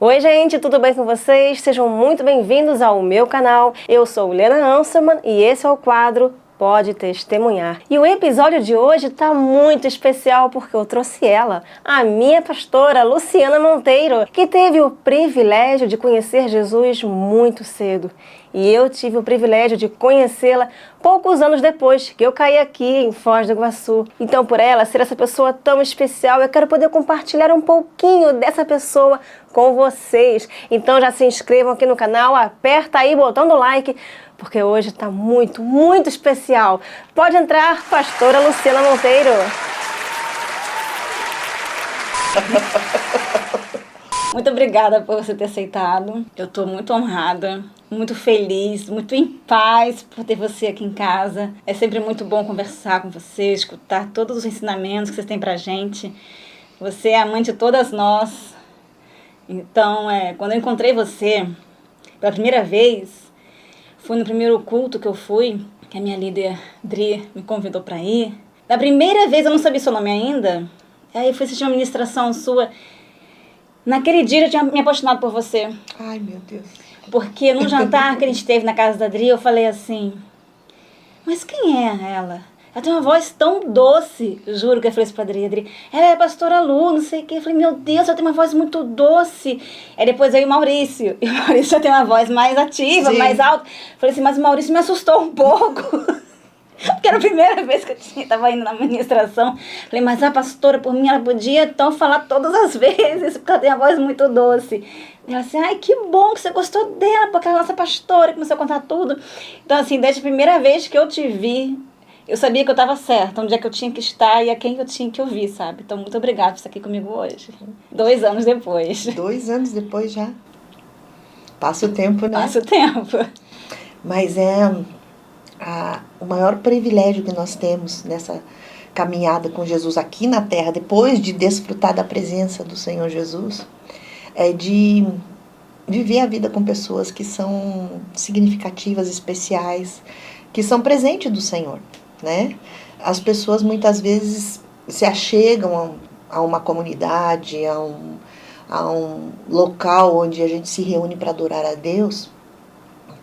Oi gente, tudo bem com vocês? Sejam muito bem-vindos ao meu canal. Eu sou Lena Anselman e esse é o quadro Pode Testemunhar. E o episódio de hoje está muito especial porque eu trouxe ela, a minha pastora Luciana Monteiro, que teve o privilégio de conhecer Jesus muito cedo. E eu tive o privilégio de conhecê-la poucos anos depois que eu caí aqui em Foz do Iguaçu. Então, por ela ser essa pessoa tão especial, eu quero poder compartilhar um pouquinho dessa pessoa com vocês. Então já se inscrevam aqui no canal, aperta aí o botão do like, porque hoje está muito, muito especial. Pode entrar, pastora Luciana Monteiro. Muito obrigada por você ter aceitado. Eu estou muito honrada, muito feliz, muito em paz por ter você aqui em casa. É sempre muito bom conversar com você, escutar todos os ensinamentos que você tem pra gente. Você é a mãe de todas nós. Então, quando eu encontrei você pela primeira vez, foi no primeiro culto que eu fui, que a minha líder, Dri, me convidou para ir. Da primeira vez, eu não sabia seu nome ainda, aí eu fui assistir uma ministração sua. Naquele dia eu tinha me apaixonado por você. Ai, meu Deus. Porque num jantar que a gente teve na casa da Dri, eu falei assim, mas quem é ela? Ela tem uma voz tão doce, juro que eu falei isso pra Adri. Ela é a pastora Lu, não sei o quê. Eu falei, meu Deus, ela tem uma voz muito doce. Aí depois veio o Maurício. E o Maurício já tem uma voz mais ativa, mais alta. Eu falei assim, mas o Maurício me assustou um pouco. Porque era a primeira vez que eu estava indo na ministração. Falei, mas a pastora, por mim, ela podia então falar todas as vezes, porque ela tem uma voz muito doce. E ela assim, ai, que bom que você gostou dela, porque ela é nossa pastora, começou a contar tudo. Então, assim, desde a primeira vez que eu te vi, eu sabia que eu estava certa, onde é que eu tinha que estar e a quem eu tinha que ouvir, sabe? Então, muito obrigada por estar aqui comigo hoje. 2 anos depois. 2 anos depois já. Passa o tempo, né? Passa o tempo. Mas o maior privilégio que nós temos nessa caminhada com Jesus aqui na Terra, depois de desfrutar da presença do Senhor Jesus, é de viver a vida com pessoas que são significativas, especiais, que são presentes do Senhor, né? As pessoas muitas vezes se achegam a uma comunidade, a um local onde a gente se reúne para adorar a Deus,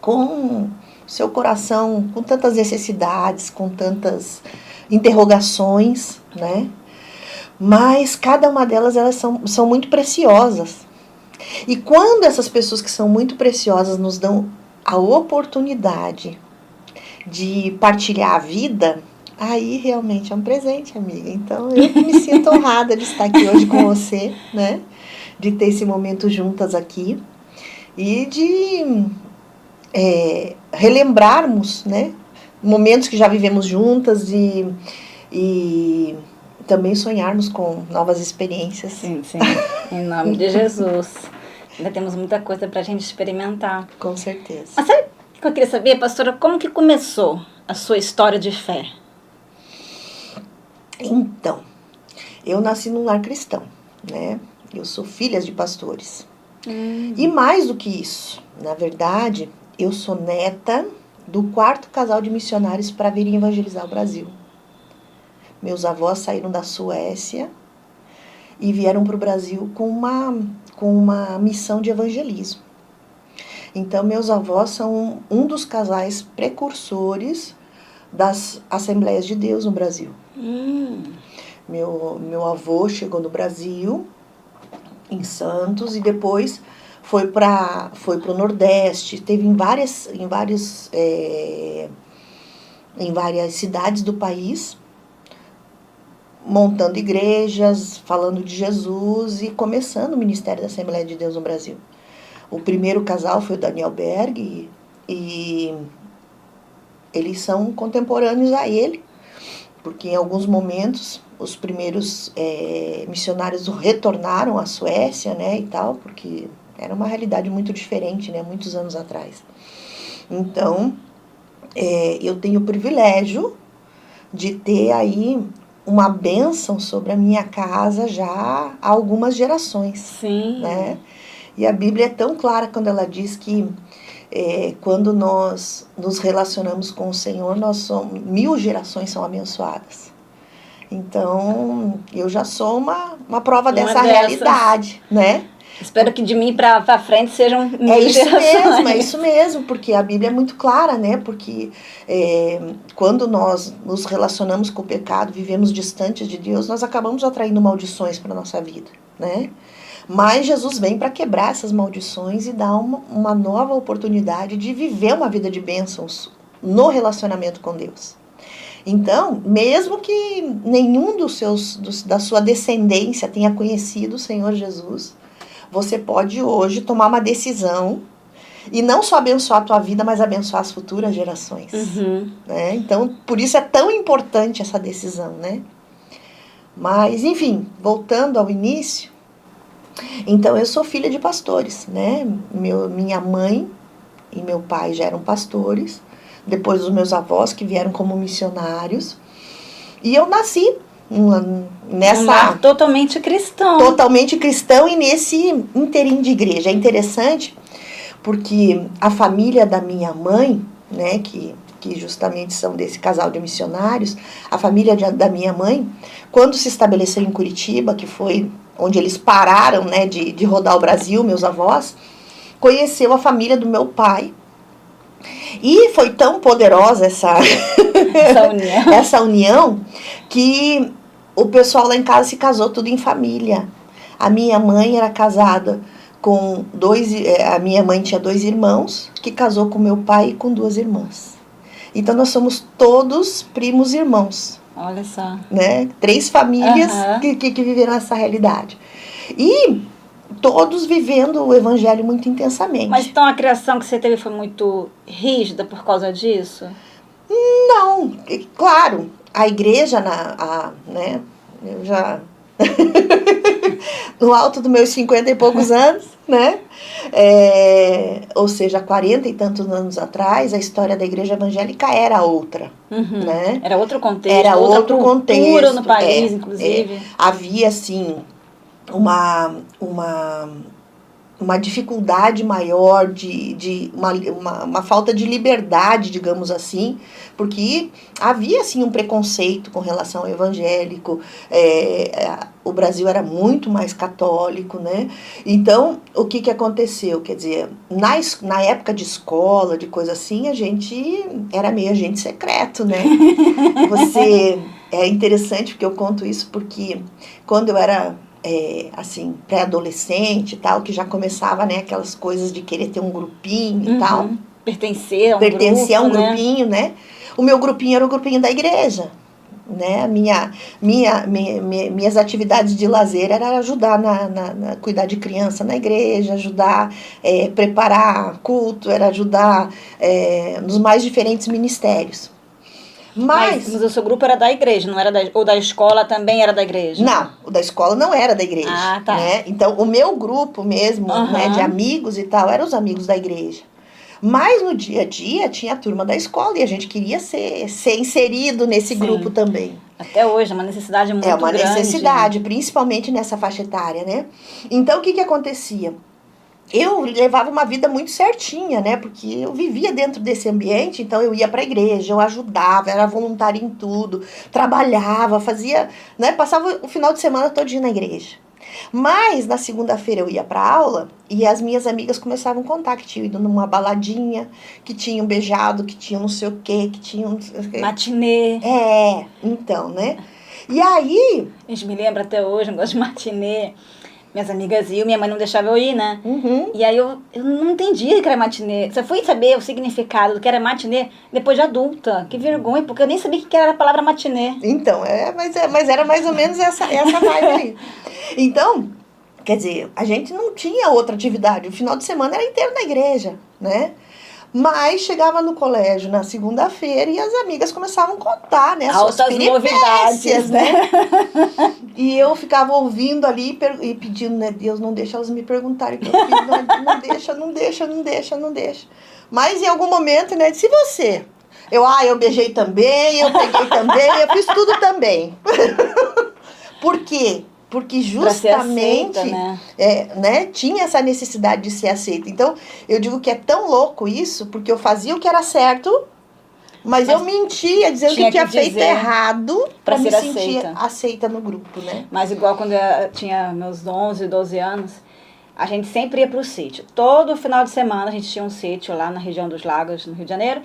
com seu coração, com tantas necessidades, com tantas interrogações, né? Mas cada uma delas, elas são muito preciosas. E quando essas pessoas que são muito preciosas nos dão a oportunidade de partilhar a vida, aí realmente é um presente, amiga. Então eu me sinto honrada de estar aqui hoje com você, né? De ter esse momento juntas aqui e de relembrarmos, né? Momentos que já vivemos juntas e também sonharmos com novas experiências. Sim, sim. Em nome de Jesus. Ainda temos muita coisa pra gente experimentar. Com certeza. Mas sabe o que eu queria saber, pastora? Como que começou a sua história de fé? Então, eu nasci num lar cristão, né? Eu sou filha de pastores. E mais do que isso, na verdade, eu sou neta do 4º casal de missionários para virem evangelizar o Brasil. Meus avós saíram da Suécia e vieram para o Brasil com uma missão de evangelismo. Então, meus avós são um dos casais precursores das Assembleias de Deus no Brasil. Meu avô chegou no Brasil, em Santos, e depois foi para o Nordeste, teve em várias cidades do país, montando igrejas, falando de Jesus e começando o Ministério da Assembleia de Deus no Brasil. O primeiro casal foi o Daniel Berg e eles são contemporâneos a ele, porque em alguns momentos os primeiros missionários retornaram à Suécia, né, e tal, porque era uma realidade muito diferente, né, muitos anos atrás. Então, eu tenho o privilégio de ter aí uma bênção sobre a minha casa já há algumas gerações. Sim. Né? E a Bíblia é tão clara quando ela diz que quando nós nos relacionamos com o Senhor, 1000 gerações são abençoadas. Então, eu já sou uma prova dessa realidade, né? Espero que de mim para frente sejam mil É isso gerações. mesmo, é isso mesmo, porque a Bíblia é muito clara, né? Porque quando nós nos relacionamos com o pecado, vivemos distantes de Deus, nós acabamos atraindo maldições para a nossa vida, né? Mas Jesus vem para quebrar essas maldições e dar uma nova oportunidade de viver uma vida de bênçãos no relacionamento com Deus. Então, mesmo que nenhum da sua descendência tenha conhecido o Senhor Jesus, você pode hoje tomar uma decisão e não só abençoar a tua vida, mas abençoar as futuras gerações. Né? Então, por isso é tão importante essa decisão, né? Mas, enfim, voltando ao início, então eu sou filha de pastores, né? Minha mãe e meu pai já eram pastores, depois os meus avós que vieram como missionários, e eu nasci nessa... Um lar totalmente cristão. Totalmente cristão e nesse inteirinho de igreja. É interessante porque a família da minha mãe, né, que justamente são desse casal de missionários, a família da minha mãe, quando se estabeleceu em Curitiba, que foi onde eles pararam, né, de rodar o Brasil, meus avós, conheceu a família do meu pai. E foi tão poderosa essa união que o pessoal lá em casa se casou tudo em família. A minha mãe era casada com a minha mãe tinha 2 irmãos, que casou com meu pai e com 2 irmãs. Então nós somos todos primos irmãos. Olha só. Né? 3 famílias que viveram essa realidade. E todos vivendo o evangelho muito intensamente. Mas então a criação que você teve foi muito rígida por causa disso? Não, claro, a igreja, né, eu já... no alto dos meus 50 e poucos anos, né? Ou seja, 40 e tantos anos atrás, a história da igreja evangélica era outra. Né? Era outro contexto, era outra outro cultura contexto, no país, inclusive. Havia, assim, uma dificuldade maior, uma falta de liberdade, digamos assim, porque havia, assim, um preconceito com relação ao evangélico, o Brasil era muito mais católico, né? Então, o que aconteceu? Quer dizer, na época de escola, de coisa assim, a gente era meio agente secreto, né? É interessante porque eu conto isso porque quando eu era... assim, pré-adolescente e tal, que já começava, né, aquelas coisas de querer ter um grupinho e tal. Pertencer a um grupinho, né? O meu grupinho era o grupinho da igreja, né? Minhas atividades de lazer era ajudar cuidar de criança na igreja, ajudar, preparar culto, era ajudar nos mais diferentes ministérios. Mas o seu grupo era da igreja, não era ou da escola também era da igreja? Não, o da escola não era da igreja. Ah, tá. Né? Então, o meu grupo mesmo, né, de amigos e tal, eram os amigos da igreja. Mas no dia a dia tinha a turma da escola e a gente queria ser inserido nesse grupo também. Até hoje, é uma necessidade muito grande. É uma necessidade, principalmente nessa faixa etária, né? Então, o que acontecia? Eu levava uma vida muito certinha, né? Porque eu vivia dentro desse ambiente, então eu ia para a igreja, eu ajudava, era voluntária em tudo, trabalhava, fazia, né? Passava o final de semana todinho na igreja. Mas na segunda-feira eu ia para aula e as minhas amigas começavam a contar que tinham ido numa baladinha, que tinham beijado, que tinham não sei o quê, que tinham... Matinê. Então, né? E aí... A gente me lembra até hoje, eu gosto de matinê. Minhas amigas iam, minha mãe não deixava eu ir, né? E aí eu não entendia que era matinê. Só fui saber o significado do que era matinê depois de adulta. Que vergonha, porque eu nem sabia o que era a palavra matinê. Então, mas era mais ou menos essa vibe aí. Então, quer dizer, a gente não tinha outra atividade. O final de semana era inteiro na igreja, né? Mas chegava no colégio na segunda-feira e as amigas começavam a contar, né? Altas novidades, né? E eu ficava ouvindo ali e pedindo, né? Deus, não deixa elas me perguntarem o que eu fiz. Não deixa. Mas em algum momento, né? Disse, e você? Eu beijei também, eu peguei também, eu fiz tudo também. Por quê? Porque justamente aceita, né? Tinha essa necessidade de ser aceita. Então, eu digo que é tão louco isso, porque eu fazia o que era certo, mas eu mentia, dizendo que tinha feito errado para me sentir aceita no grupo, né? Mas igual quando eu tinha meus 11, 12 anos, a gente sempre ia para o sítio. Todo final de semana a gente tinha um sítio lá na região dos Lagos, no Rio de Janeiro.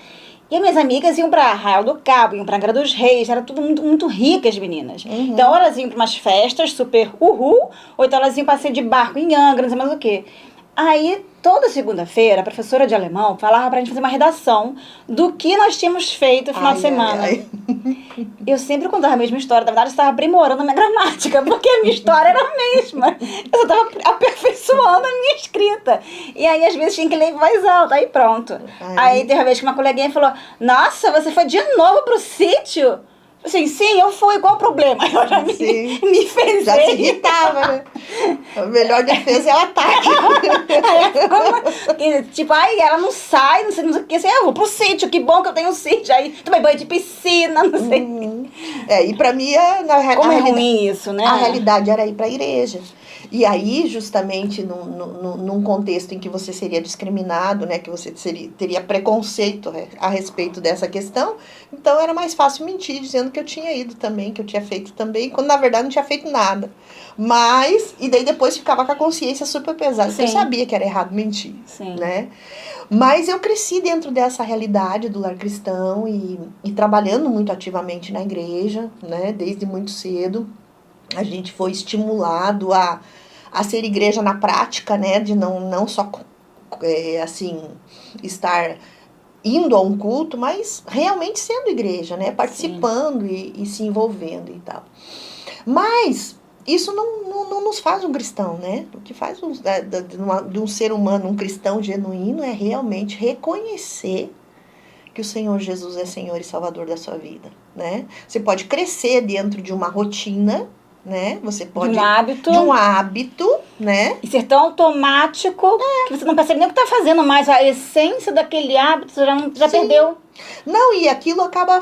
E minhas amigas iam para Arraial do Cabo, iam para Angra dos Reis, era tudo muito, muito ricas, meninas. Então, elas iam para umas festas super uhul, ou então elas iam passeio de barco em Angra, não sei mais o quê. Aí, toda segunda-feira, a professora de alemão falava pra gente fazer uma redação do que nós tínhamos feito no final de semana. Eu sempre contava a mesma história. Na verdade, eu estava aprimorando a minha gramática, porque a minha história era a mesma. Eu só estava aperfeiçoando a minha escrita. E aí, às vezes, tinha que ler em voz alta. Aí, pronto. Aí, teve uma vez que uma coleguinha falou, nossa, você foi de novo pro sítio? Assim, sim, eu fui, qual o problema? Eu já me fez. Já se irritava, né? A melhor defesa é o ataque. Tipo, aí ela não sai, não sei o que, assim, eu vou pro sítio, que bom que eu tenho um sítio, aí tomei banho de piscina, não sei. E pra mim, como é ruim isso, né? A realidade era ir pra igreja. E aí, justamente, num contexto em que você seria discriminado, né, que você teria preconceito a respeito dessa questão, então era mais fácil mentir, dizendo que eu tinha ido também, que eu tinha feito também, quando na verdade não tinha feito nada. Mas, e daí depois ficava com a consciência super pesada, porque eu sabia que era errado mentir, né? Mas eu cresci dentro dessa realidade do lar cristão e trabalhando muito ativamente na igreja, né, desde muito cedo. A gente foi estimulado a ser igreja na prática, né? De não só, assim, estar indo a um culto, mas realmente sendo igreja, né? Participando e se envolvendo e tal. Mas isso não nos faz um cristão, né? O que faz de um ser humano, um cristão genuíno, é realmente reconhecer que o Senhor Jesus é Senhor e Salvador da sua vida, né? Você pode crescer dentro de uma rotina, né? Você pode... De um hábito, né? E ser tão automático que você não percebe nem o que está fazendo mais. A essência daquele hábito você já perdeu. Não, e aquilo acaba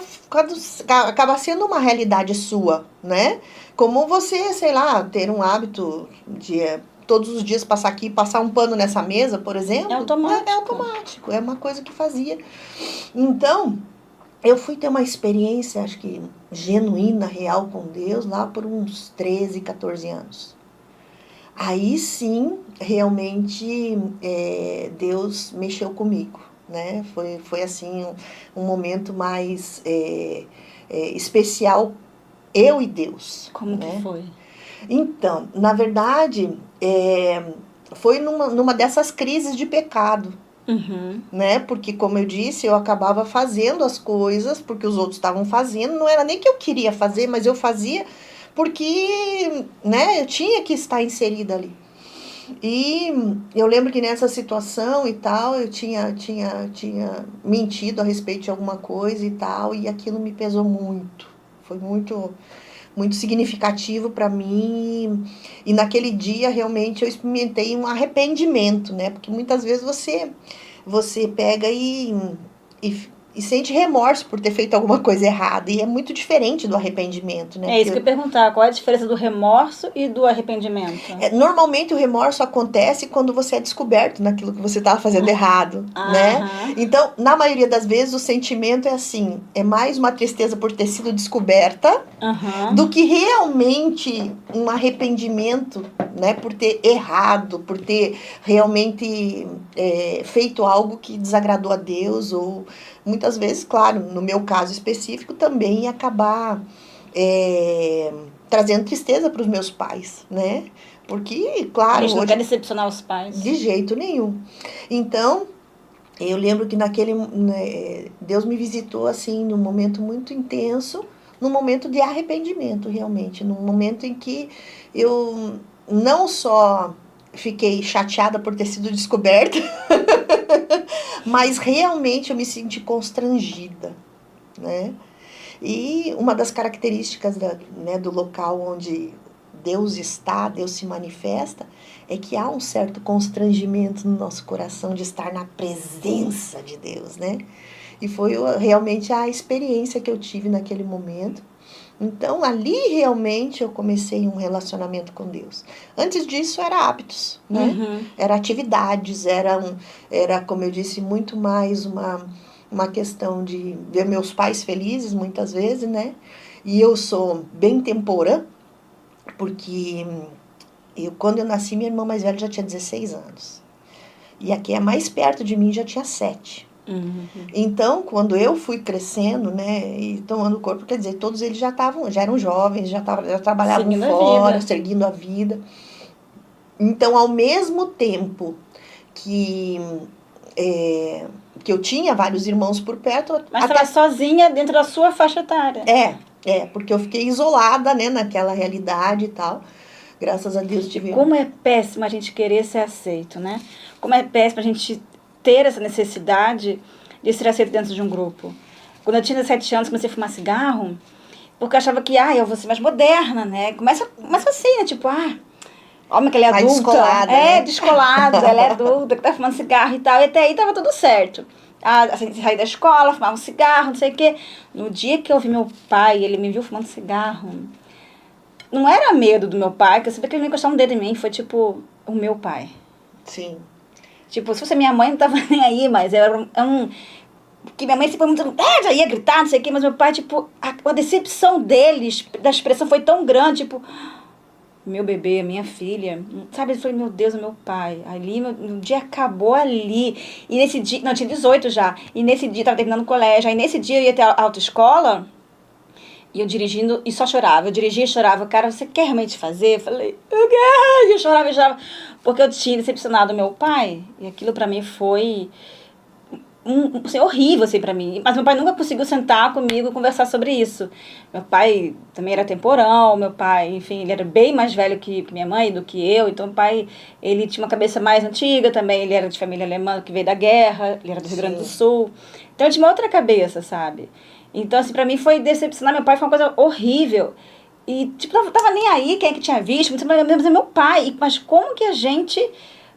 sendo uma realidade sua, né? Como você, sei lá, ter um hábito de todos os dias passar aqui, passar um pano nessa mesa, por exemplo. É automático. É automático, é uma coisa que fazia. Então, eu fui ter uma experiência, acho que genuína, real com Deus, lá por uns 13, 14 anos. Aí sim, realmente, Deus mexeu comigo, né? Foi assim, um momento mais especial, eu e Deus. Como que foi? Então, na verdade, foi numa dessas crises de pecado. Né? Porque, como eu disse, eu acabava fazendo as coisas porque os outros estavam fazendo. Não era nem que eu queria fazer, mas eu fazia porque, né, eu tinha que estar inserida ali. E eu lembro que nessa situação e tal, eu tinha mentido a respeito de alguma coisa e tal, e aquilo me pesou muito. Foi muito significativo para mim, e naquele dia realmente eu experimentei um arrependimento, né? Porque muitas vezes você pega e sente remorso por ter feito alguma coisa errada, e é muito diferente do arrependimento, né? É isso que eu ia perguntar, qual é a diferença do remorso e do arrependimento? Normalmente o remorso acontece quando você é descoberto naquilo que você estava fazendo errado, né? Então, na maioria das vezes, o sentimento é assim, é mais uma tristeza por ter sido descoberta do que realmente um arrependimento, né? Por ter errado, por ter realmente feito algo que desagradou a Deus, ou muitas vezes, claro, no meu caso específico, também ia acabar trazendo tristeza para os meus pais, né? Porque, claro... A gente não quer decepcionar os pais. De jeito nenhum. Então, eu lembro que Deus me visitou, assim, num momento muito intenso, num momento de arrependimento, realmente. Num momento em que eu não só fiquei chateada por ter sido descoberta, mas realmente eu me senti constrangida, né? E uma das características do local onde Deus está, Deus se manifesta, é que há um certo constrangimento no nosso coração de estar na presença de Deus, né? E foi realmente a experiência que eu tive naquele momento. Então, ali realmente eu comecei um relacionamento com Deus. Antes disso, era hábitos, né? Era atividades, era, como eu disse, muito mais uma questão de ver meus pais felizes, muitas vezes, né? E eu sou bem temporã, porque Quando eu nasci, minha irmã mais velha já tinha 16 anos. E a que é mais perto de mim já tinha 7. Então, quando eu fui crescendo, né, e tomando corpo, quer dizer, todos eles já eram jovens, já trabalhavam Seguindo a fora, vida. seguindo a vida. Então, ao mesmo tempo que eu tinha vários irmãos por perto... Mas estava sozinha dentro da sua faixa etária. Porque eu fiquei isolada, né, naquela realidade e tal. Graças a Deus tive... Como é péssimo a gente querer ser aceito, né? Como é péssimo a gente ter essa necessidade de ser aceito dentro de um grupo. Quando eu tinha 17 anos, comecei a fumar cigarro, porque eu achava que, eu vou ser mais moderna, né? Começa assim, né? Tipo, homem que ela é mais adulta. Descolada, né? Descolada, ela é adulta, que tá fumando cigarro e tal. E até aí tava tudo certo. Saí da escola, fumava um cigarro, não sei o quê. No dia que eu vi meu pai, ele me viu fumando cigarro, não era medo do meu pai, porque eu sabia que ele não ia encostar um dedo em mim, foi tipo, o meu pai. Sim. Tipo, se fosse minha mãe, não tava nem aí, mas era porque minha mãe sempre foi muito... já ia gritar, não sei o quê, mas meu pai, tipo... A decepção deles, da expressão, foi tão grande, tipo... Meu bebê, minha filha... Sabe, eu falei, meu Deus, o meu pai. Ali, meu dia acabou ali. E nesse dia... Não, eu tinha 18 já. E nesse dia, tava terminando o colégio. Aí nesse dia, eu ia ter a autoescola... E eu dirigindo, e só chorava. Eu dirigia e chorava. Cara, você quer realmente fazer? Eu falei, eu quero. E eu chorava. Porque eu tinha decepcionado meu pai. E aquilo pra mim foi... horrível, assim, pra mim. Mas meu pai nunca conseguiu sentar comigo e conversar sobre isso. Meu pai também era temporão, meu pai, enfim, ele era bem mais velho que minha mãe, do que eu. Então, o pai, ele tinha uma cabeça mais antiga também. Ele era de família alemã, que veio da guerra. Ele era do Rio Grande do Sul. Então, ele tinha uma outra cabeça, sabe? Então, assim, pra mim foi decepcionar meu pai, foi uma coisa horrível. E, tipo, tava nem aí quem é que tinha visto, mas é meu pai. Mas como que a gente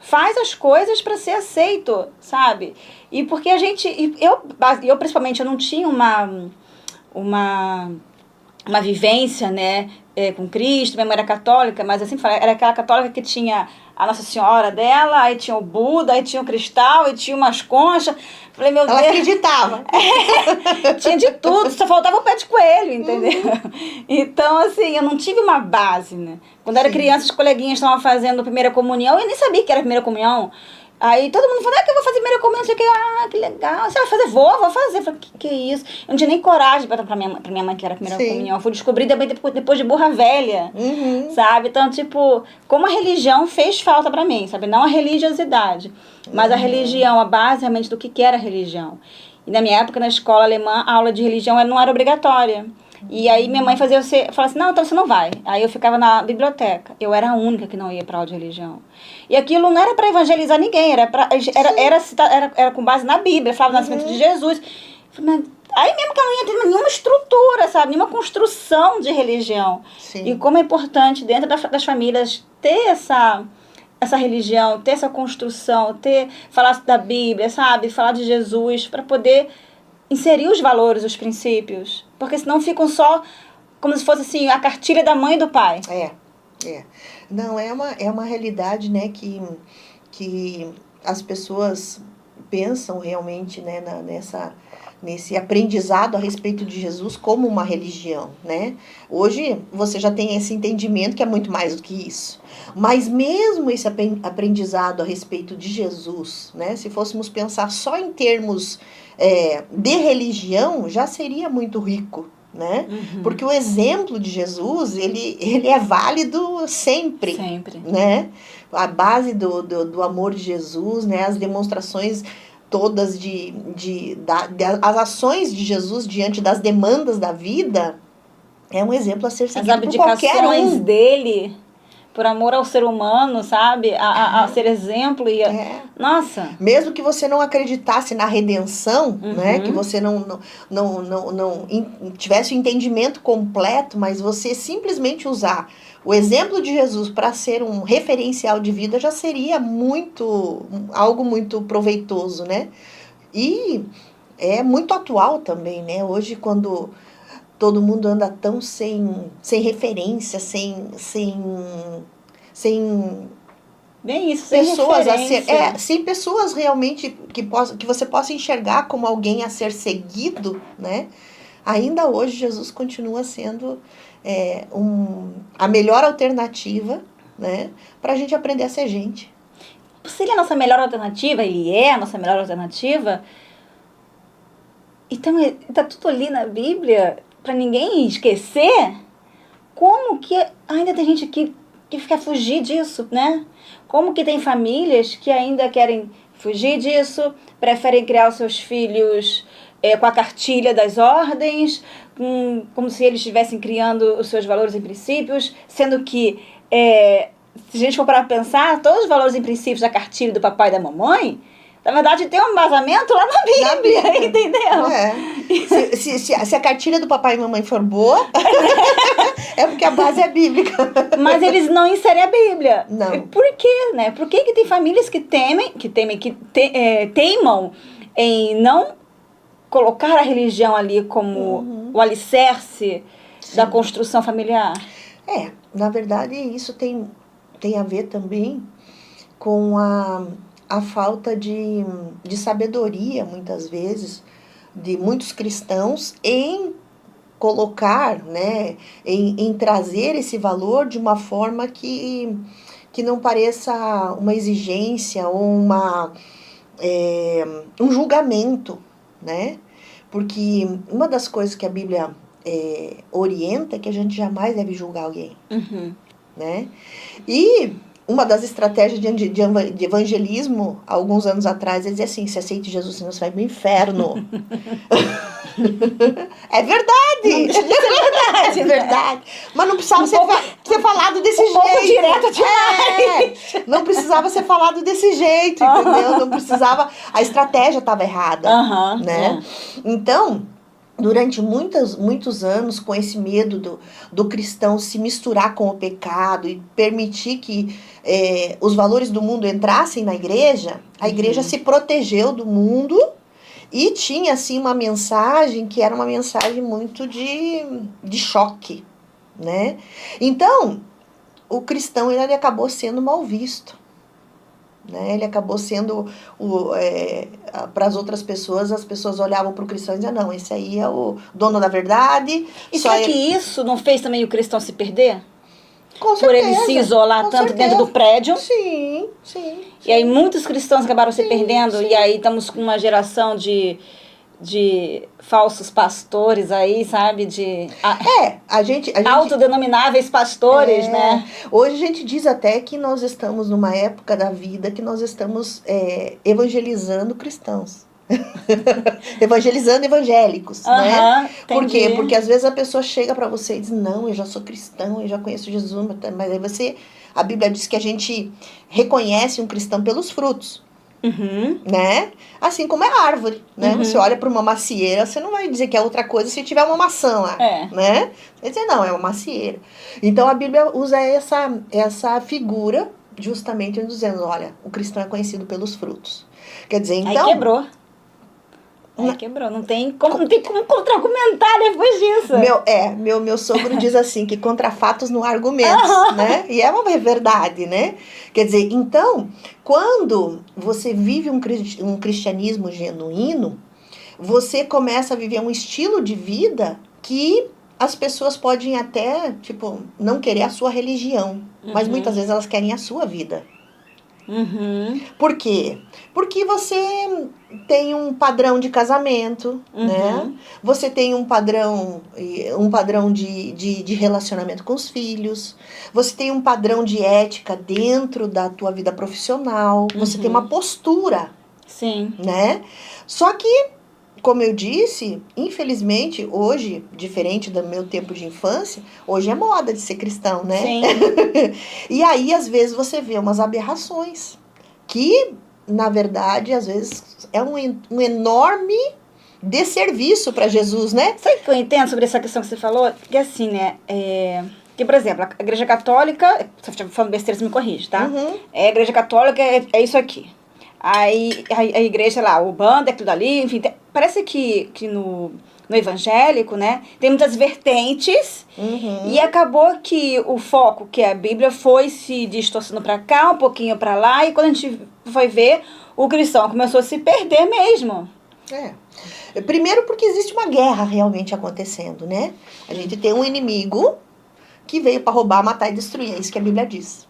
faz as coisas para ser aceito, sabe? E porque a gente... Eu principalmente, eu não tinha uma vivência, né, com Cristo, minha mãe era católica, mas assim, era aquela católica que tinha a Nossa Senhora dela, aí tinha o Buda, aí tinha o cristal, aí tinha umas conchas. Falei, meu Deus. Ela acreditava. Tinha de tudo, só faltava o pé de coelho, entendeu? Então, assim, eu não tive uma base, né? Quando eu era criança, os coleguinhas estavam fazendo primeira comunhão, eu nem sabia que era primeira comunhão. Aí todo mundo falou, que eu vou fazer primeira comunhão, não sei o que, que legal. Você vai fazer? Vou fazer. Eu falei, que é isso? Eu não tinha nem coragem de perguntar pra minha mãe que era a primeira comunhão. Eu fui descobrir também depois de burra velha, sabe? Então, tipo, como a religião fez falta pra mim, sabe? Não a religiosidade, mas a religião, a base realmente do que era a religião. E na minha época, na escola alemã, a aula de religião não era obrigatória. E aí minha mãe falava assim, não, então você não vai. Aí eu ficava na biblioteca. Eu era a única que não ia para aula de religião. E aquilo não era para evangelizar ninguém, era com base na Bíblia, falava do nascimento de Jesus. Aí mesmo que eu não ia ter nenhuma estrutura, sabe? Nenhuma construção de religião. Sim. E como é importante dentro das famílias ter essa religião, ter essa construção, falar da Bíblia, sabe? Falar de Jesus, para poder inserir os valores, os princípios. Porque senão ficam só como se fosse assim, a cartilha da mãe e do pai. Não, é uma realidade, né, que as pessoas pensam realmente, né, nesse aprendizado a respeito de Jesus como uma religião, né? Hoje você já tem esse entendimento que é muito mais do que isso. Mas mesmo esse aprendizado a respeito de Jesus, né, se fôssemos pensar só em termos de religião, já seria muito rico, né? Porque o exemplo de Jesus, ele é válido sempre. Sempre. Né? A base do amor de Jesus, né? As demonstrações todas as ações de Jesus diante das demandas da vida, é um exemplo a ser seguido por qualquer um. As abdicações dele, por amor ao ser humano, sabe? A ser exemplo. Nossa! Mesmo que você não acreditasse na redenção, né? Que você não tivesse o entendimento completo, mas você simplesmente usar o exemplo de Jesus para ser um referencial de vida já seria algo muito proveitoso, né? E é muito atual também, né? Hoje, quando todo mundo anda tão sem referência, sem bem isso, sem pessoas referência. sem pessoas realmente que você possa enxergar como alguém a ser seguido, né? Ainda hoje Jesus continua sendo a melhor alternativa, né? Pra gente aprender a ser gente. Seria a nossa melhor alternativa, ele é a nossa melhor alternativa. Então, tá tudo ali na Bíblia, para ninguém esquecer. Como que ainda tem gente que quer fugir disso, né? Como que tem famílias que ainda querem fugir disso, preferem criar os seus filhos com a cartilha das ordens, como se eles estivessem criando os seus valores e princípios, sendo que, se a gente for para pensar, todos os valores e princípios da cartilha do papai e da mamãe, na verdade, tem um embasamento lá na Bíblia, entendeu? É. Se a cartilha do papai e mamãe for boa, é porque a base é bíblica. Mas eles não inserem a Bíblia. Não. Por quê, né? Por que tem famílias que teimam em não colocar a religião ali como o alicerce da construção familiar? Na verdade, isso tem a ver também com a falta de sabedoria, muitas vezes, de muitos cristãos em colocar, né, em trazer esse valor de uma forma que não pareça uma exigência ou um julgamento, né? Porque uma das coisas que a Bíblia orienta é que a gente jamais deve julgar alguém, né? E uma das estratégias de evangelismo, há alguns anos atrás, é dizer assim, se aceite Jesus, senão você vai pro inferno. É verdade! Não deixa de ser verdade. É verdade. Mas não precisava ser falado desse jeito. Pouco direto demais. Não precisava ser falado desse jeito, entendeu? Não precisava... A estratégia estava errada, né? Então, durante muitos anos, com esse medo do cristão se misturar com o pecado e permitir que os valores do mundo entrassem na igreja, a igreja se protegeu do mundo e tinha, assim, uma mensagem que era uma mensagem muito de choque, né? Então, o cristão ele acabou sendo mal visto. Né? Ele acabou sendo, para as outras pessoas, as pessoas olhavam para o cristão e diziam, não, esse aí é o dono da verdade. E será que isso não fez também o cristão se perder? Com certeza, por ele se isolar tanto dentro do prédio? Sim. E aí muitos cristãos acabaram se perdendo, e aí estamos com uma geração de falsos pastores aí, sabe? A gente autodenomináveis pastores, né? Hoje a gente diz até que nós estamos numa época da vida que nós estamos evangelizando cristãos. Evangelizando evangélicos, né? Por quê? Porque às vezes a pessoa chega para você e diz, não, eu já sou cristão, eu já conheço Jesus, mas aí a Bíblia diz que a gente reconhece um cristão pelos frutos. Né? Assim como é árvore, né? Você olha para uma macieira, você não vai dizer que é outra coisa se tiver uma maçã lá, né? Você vai dizer, não, é uma macieira. Então a Bíblia usa essa figura justamente dizendo, olha, o cristão é conhecido pelos frutos. Quer dizer, então... Aí quebrou. Não tem como contra-argumentar depois disso. Meu sogro diz assim, que contra fatos não há argumentos, né? E é uma verdade, né? Quer dizer, então, quando você vive um cristianismo genuíno, você começa a viver um estilo de vida que as pessoas podem até, não querer a sua religião, mas muitas vezes elas querem a sua vida. Por quê? Porque você tem um padrão de casamento, né? Você tem um padrão de relacionamento com os filhos. Você tem um padrão de ética dentro da tua vida profissional. Você tem uma postura. Sim. Né? Só que, como eu disse, infelizmente, hoje, diferente do meu tempo de infância, hoje é moda de ser cristão, né? Sim. E aí, às vezes, você vê umas aberrações que, na verdade, às vezes, é um enorme desserviço para Jesus, né? Sabe o que eu entendo sobre essa questão que você falou? Que assim, né? Que, por exemplo, a Igreja Católica... Se eu estiver falando besteira, você me corrige, tá? A Igreja Católica é isso aqui. Aí a igreja lá, o bando, é tudo ali, enfim, parece que no evangélico, né, tem muitas vertentes, e acabou que o foco, que é a Bíblia, foi se distorcendo para cá, um pouquinho para lá, e quando a gente foi ver, o cristão começou a se perder mesmo. Primeiro porque existe uma guerra realmente acontecendo, né? A gente tem um inimigo que veio para roubar, matar e destruir, é isso que a Bíblia diz.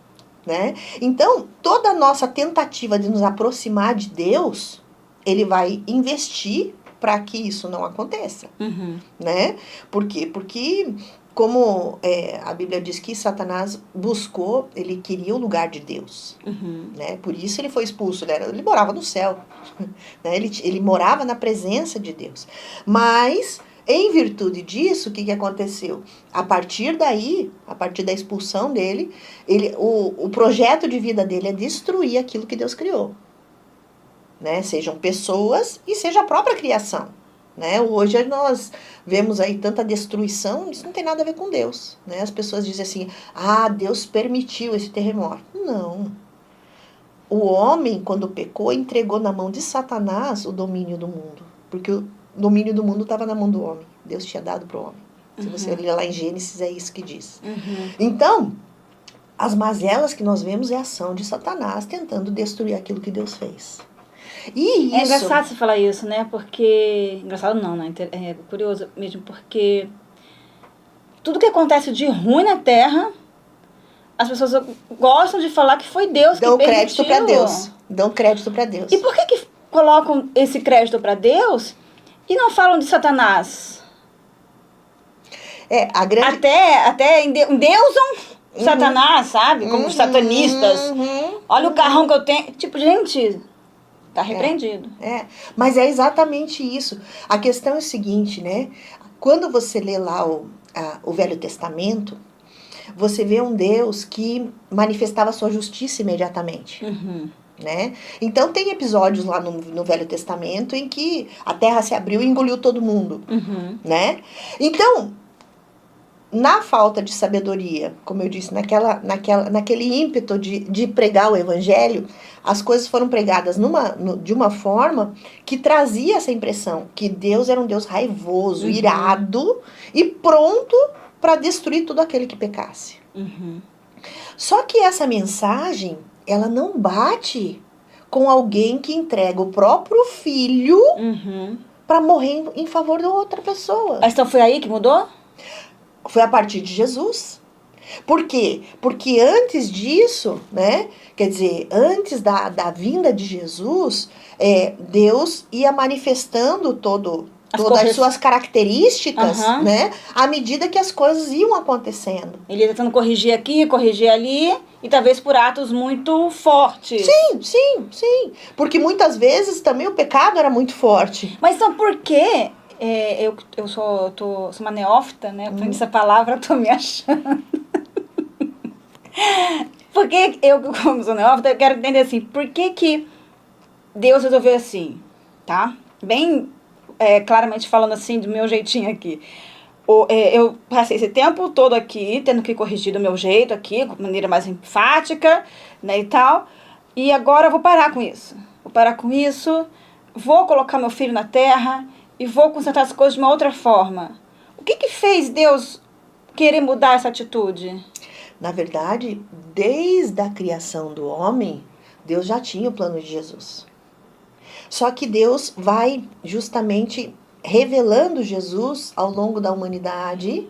né? Então, toda a nossa tentativa de nos aproximar de Deus, ele vai investir para que isso não aconteça, né? Por quê? Porque, como a Bíblia diz que Satanás buscou, ele queria o lugar de Deus, né? Por isso ele foi expulso, ele morava no céu, né? Ele morava na presença de Deus. Mas, em virtude disso, o que aconteceu? A partir daí, a partir da expulsão dele, o projeto de vida dele é destruir aquilo que Deus criou. Né? Sejam pessoas e seja a própria criação. Né? Hoje nós vemos aí tanta destruição, isso não tem nada a ver com Deus. Né? As pessoas dizem assim, Deus permitiu esse terremoto. Não. O homem, quando pecou, entregou na mão de Satanás o domínio do mundo. Porque o domínio do mundo estava na mão do homem. Deus tinha dado para o homem. Se você ler lá em Gênesis, é isso que diz. Então, as mazelas que nós vemos é a ação de Satanás tentando destruir aquilo que Deus fez. E isso... É engraçado você falar isso, né? Porque... Engraçado não, né? É curioso mesmo, porque tudo que acontece de ruim na Terra, as pessoas gostam de falar que foi Deus que permitiu. Dão crédito para Deus. Dão crédito para Deus. E por que colocam esse crédito para Deus e não falam de Satanás? A grande... Até endeusam Satanás, sabe? Como os satanistas. Olha o carrão que eu tenho. Tipo, gente... Está repreendido. Mas é exatamente isso. A questão é o seguinte, né? Quando você lê lá o Velho Testamento, você vê um Deus que manifestava sua justiça imediatamente. Né? Então tem episódios lá no Velho Testamento em que a terra se abriu e engoliu todo mundo. Né? Então, na falta de sabedoria, como eu disse, naquele ímpeto de pregar o evangelho, as coisas foram pregadas de uma forma que trazia essa impressão que Deus era um Deus raivoso, irado e pronto para destruir tudo aquele que pecasse. Só que essa mensagem, ela não bate com alguém que entrega o próprio filho para morrer em favor de outra pessoa. Mas então foi aí que mudou? Foi a partir de Jesus. Por quê? Porque antes disso, né? Quer dizer, antes da vinda de Jesus, Deus ia manifestando todas as suas características, né? À medida que as coisas iam acontecendo. Ele ia tentando corrigir aqui, corrigir ali, e talvez por atos muito fortes. Sim. Porque muitas vezes também o pecado era muito forte. Mas então por quê? Eu sou uma neófita, né? Aprendi essa palavra, tô me achando. Porque eu, como sou neófita, eu quero entender assim, por que Deus resolveu assim, tá? Bem claramente falando assim, do meu jeitinho aqui. Eu passei esse tempo todo aqui, tendo que corrigir do meu jeito aqui, de maneira mais enfática, né, e tal. E agora eu vou parar com isso. Vou colocar meu filho na terra e vou consertar as coisas de uma outra forma. O que fez Deus querer mudar essa atitude? Na verdade, desde a criação do homem, Deus já tinha o plano de Jesus. Só que Deus vai justamente revelando Jesus ao longo da humanidade,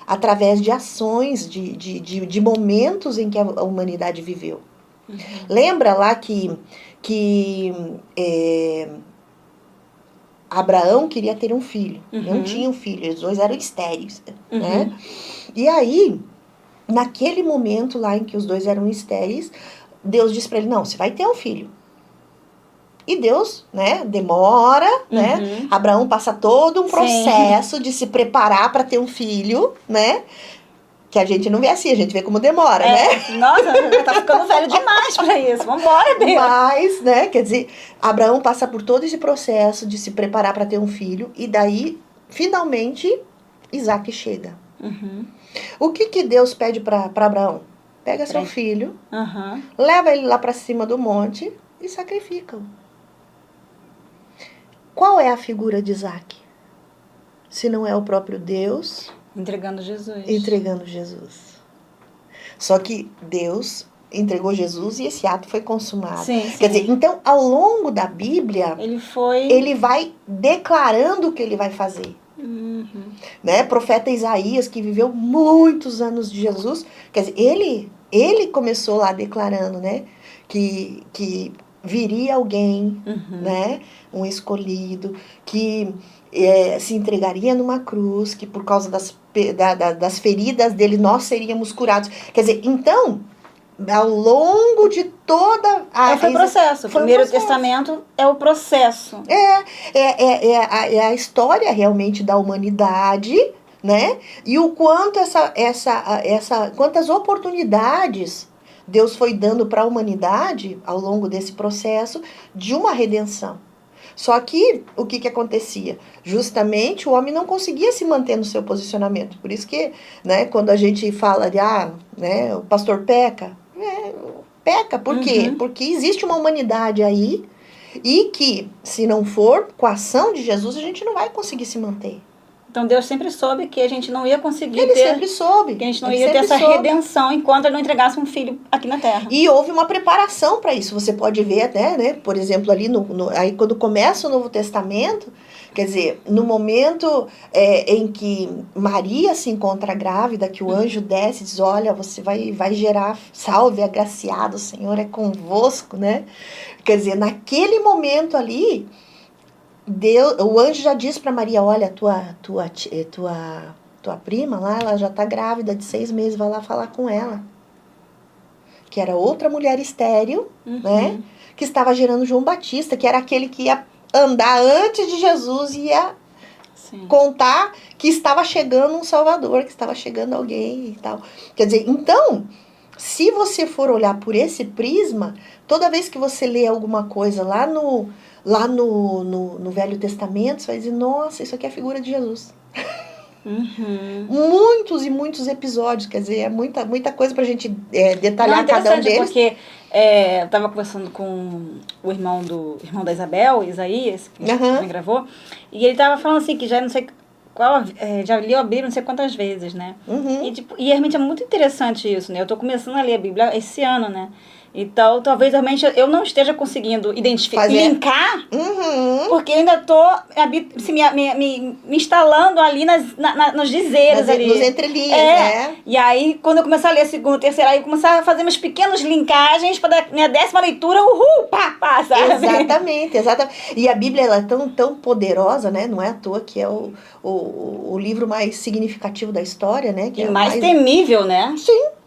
através de ações, de momentos em que a humanidade viveu. Lembra lá que Abraão queria ter um filho, não tinha um filho, os dois eram estéreis, né? E aí, naquele momento lá em que os dois eram estéreis, Deus disse para ele, não, você vai ter um filho. E Deus, né, demora, né? Abraão passa todo um processo de se preparar para ter um filho, né? Que a gente não vê assim, a gente vê como demora, né? Nossa, já tá ficando velho demais pra isso. Vambora, Deus. Mas, né, quer dizer, Abraão passa por todo esse processo de se preparar para ter um filho. E daí, finalmente, Isaac chega. O que Deus pede para Abraão? Pega seu filho, leva ele lá para cima do monte e sacrifica-o. Qual é a figura de Isaac? Se não é o próprio Deus... Entregando Jesus. Só que Deus entregou Jesus e esse ato foi consumado. Sim. Quer dizer, então, ao longo da Bíblia, ele vai declarando o que ele vai fazer. Né? Profeta Isaías, que viveu muitos anos de Jesus, quer dizer, ele ele começou lá declarando, né? Que viria alguém, né? Um escolhido, que se entregaria numa cruz, que por causa das feridas dele nós seríamos curados. Quer dizer, então, ao longo de toda a... Foi o processo. O Primeiro Testamento é o processo. É a história realmente da humanidade, né? E o quanto quantas oportunidades Deus foi dando para a humanidade ao longo desse processo de uma redenção. Só que, o que acontecia? Justamente, o homem não conseguia se manter no seu posicionamento. Por isso que, né, quando a gente fala de, né, o pastor peca, peca, por quê? Porque existe uma humanidade aí e que, se não for com a ação de Jesus, a gente não vai conseguir se manter. Então Deus sempre soube que a gente não ia conseguir Ele sempre soube. Que a gente não ia ter essa redenção enquanto ele não entregasse um filho aqui na Terra. E houve uma preparação para isso. Você pode ver até, né? Por exemplo, ali aí quando começa o Novo Testamento, quer dizer, no momento em que Maria se encontra grávida, que o anjo desce e diz, olha, você vai gerar, salve, agraciado, o Senhor é convosco, né? Quer dizer, naquele momento ali, o anjo já diz para Maria, olha, tua prima lá, ela já está grávida de 6 meses, vai lá falar com ela. Que era outra mulher estéril, né? Que estava gerando João Batista, que era aquele que ia andar antes de Jesus e ia contar que estava chegando um Salvador, que estava chegando alguém e tal. Quer dizer, então, se você for olhar por esse prisma, toda vez que você lê alguma coisa lá no Velho Testamento, você vai dizer, nossa, isso aqui é a figura de Jesus. Muitos e muitos episódios, quer dizer, é muita coisa pra gente detalhar cada um deles. Porque eu tava conversando com o irmão da Isabel, Isaías, que me gravou, e ele tava falando assim, que já não sei qual, já leu a Bíblia não sei quantas vezes, né? E realmente é muito interessante isso, né? Eu tô começando a ler a Bíblia esse ano, né? Então, talvez realmente eu não esteja conseguindo identificar, linkar, porque eu ainda estou me instalando ali nos dizeres ali. Nos entrelinhas, né? E aí, quando eu começar a ler a segunda, terceira, aí eu começar a fazer umas pequenas linkagens para a minha 10ª leitura, pá, sabe? Exatamente. E a Bíblia, ela é tão poderosa, né? Não é à toa que é o livro mais significativo da história, né? Que e mais temível, né?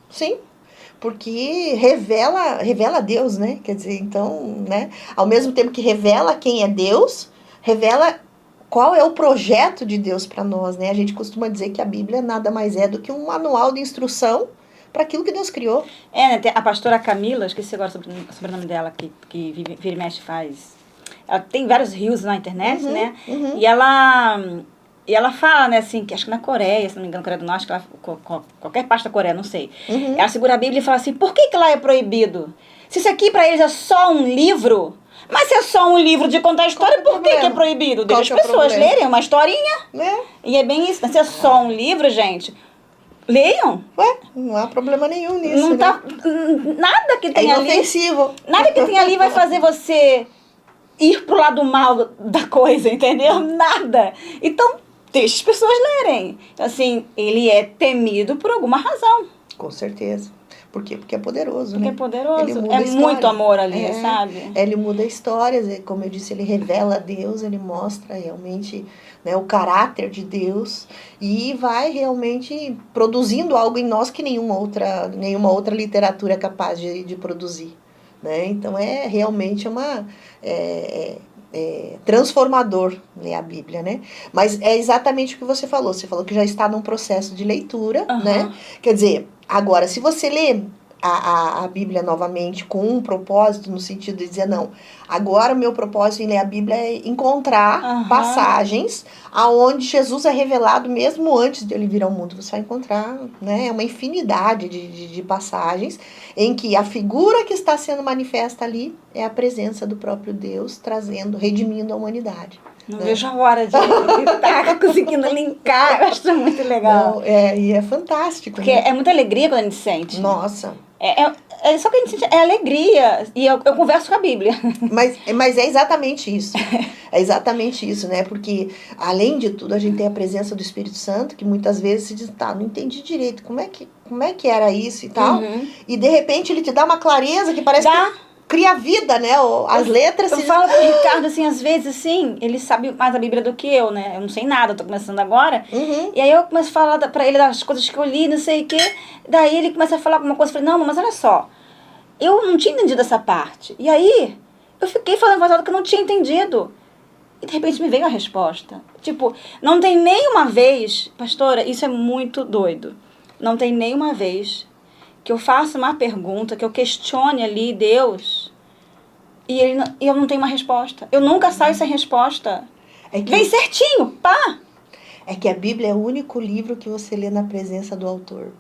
Sim. Porque revela Deus, né? Quer dizer, então, né? Ao mesmo tempo que revela quem é Deus, revela qual é o projeto de Deus para nós, né? A gente costuma dizer que a Bíblia nada mais é do que um manual de instrução para aquilo que Deus criou. Né? A pastora Camila, esqueci agora sobre o nome dela, que vira e mexe faz. Ela tem vários rios na internet, né? E ela fala, né, assim, que acho que na Coreia, se não me engano, Coreia do Norte, qualquer parte da Coreia, não sei. Ela segura a Bíblia e fala assim, por que lá é proibido? Se isso aqui para eles é só um livro, mas se é só um livro de contar a história, por que é proibido? Deixa as pessoas lerem uma historinha. E é bem isso. Se é só um livro, gente, leiam. Não há problema nenhum nisso. Não tá, nada que tem ali. Inofensivo. Nada que tem ali vai fazer você ir pro lado mal da coisa, entendeu? Nada. Então, deixa as pessoas lerem. Assim, ele é temido por alguma razão. Com certeza. Por quê? Porque é poderoso, Porque né? é poderoso. Ele muda é a história. Muito amor ali, sabe? Ele muda histórias, como eu disse, ele revela Deus, ele mostra realmente, né, o caráter de Deus e vai realmente produzindo algo em nós que nenhuma outra literatura é capaz de produzir. Né? Então é realmente transformador ler a Bíblia, né? Mas é exatamente o que você falou que já está num processo de leitura, né? Quer dizer, agora, se você lê a Bíblia novamente com um propósito, no sentido de dizer, não, agora o meu propósito em ler a Bíblia é encontrar passagens aonde Jesus é revelado mesmo antes de ele vir ao mundo. Você vai encontrar, né, uma infinidade de passagens em que a figura que está sendo manifesta ali é a presença do próprio Deus trazendo, redimindo a humanidade. Não vejo a hora de estar conseguindo linkar. Eu acho muito legal. Não, e é fantástico. Porque é muita alegria quando a gente sente. Nossa. Só que a gente sente é alegria. E eu converso com a Bíblia. Mas é exatamente isso. É exatamente isso, né? Porque, além de tudo, a gente tem a presença do Espírito Santo, que muitas vezes se diz, tá, não entendi direito, como é que era isso e tal. E, de repente, ele te dá uma clareza que parece que cria vida, né? As letras... Eu falo pro Ricardo, assim, às vezes, assim, ele sabe mais a Bíblia do que eu, né? Eu não sei nada, eu tô começando agora. E aí eu começo a falar pra ele das coisas que eu li, não sei o quê. Daí ele começa a falar alguma coisa, eu falei, não, mas olha só, eu não tinha entendido essa parte. E aí, eu fiquei falando coisa que eu não tinha entendido. E de repente me veio a resposta. Tipo, não tem nenhuma vez, pastora, isso é muito doido. Não tem nenhuma vez que eu faça uma pergunta, que eu questione ali Deus, e eu não tenho uma resposta. Eu nunca saio sem resposta. Vem certinho, pá! É que a Bíblia é o único livro que você lê na presença do autor.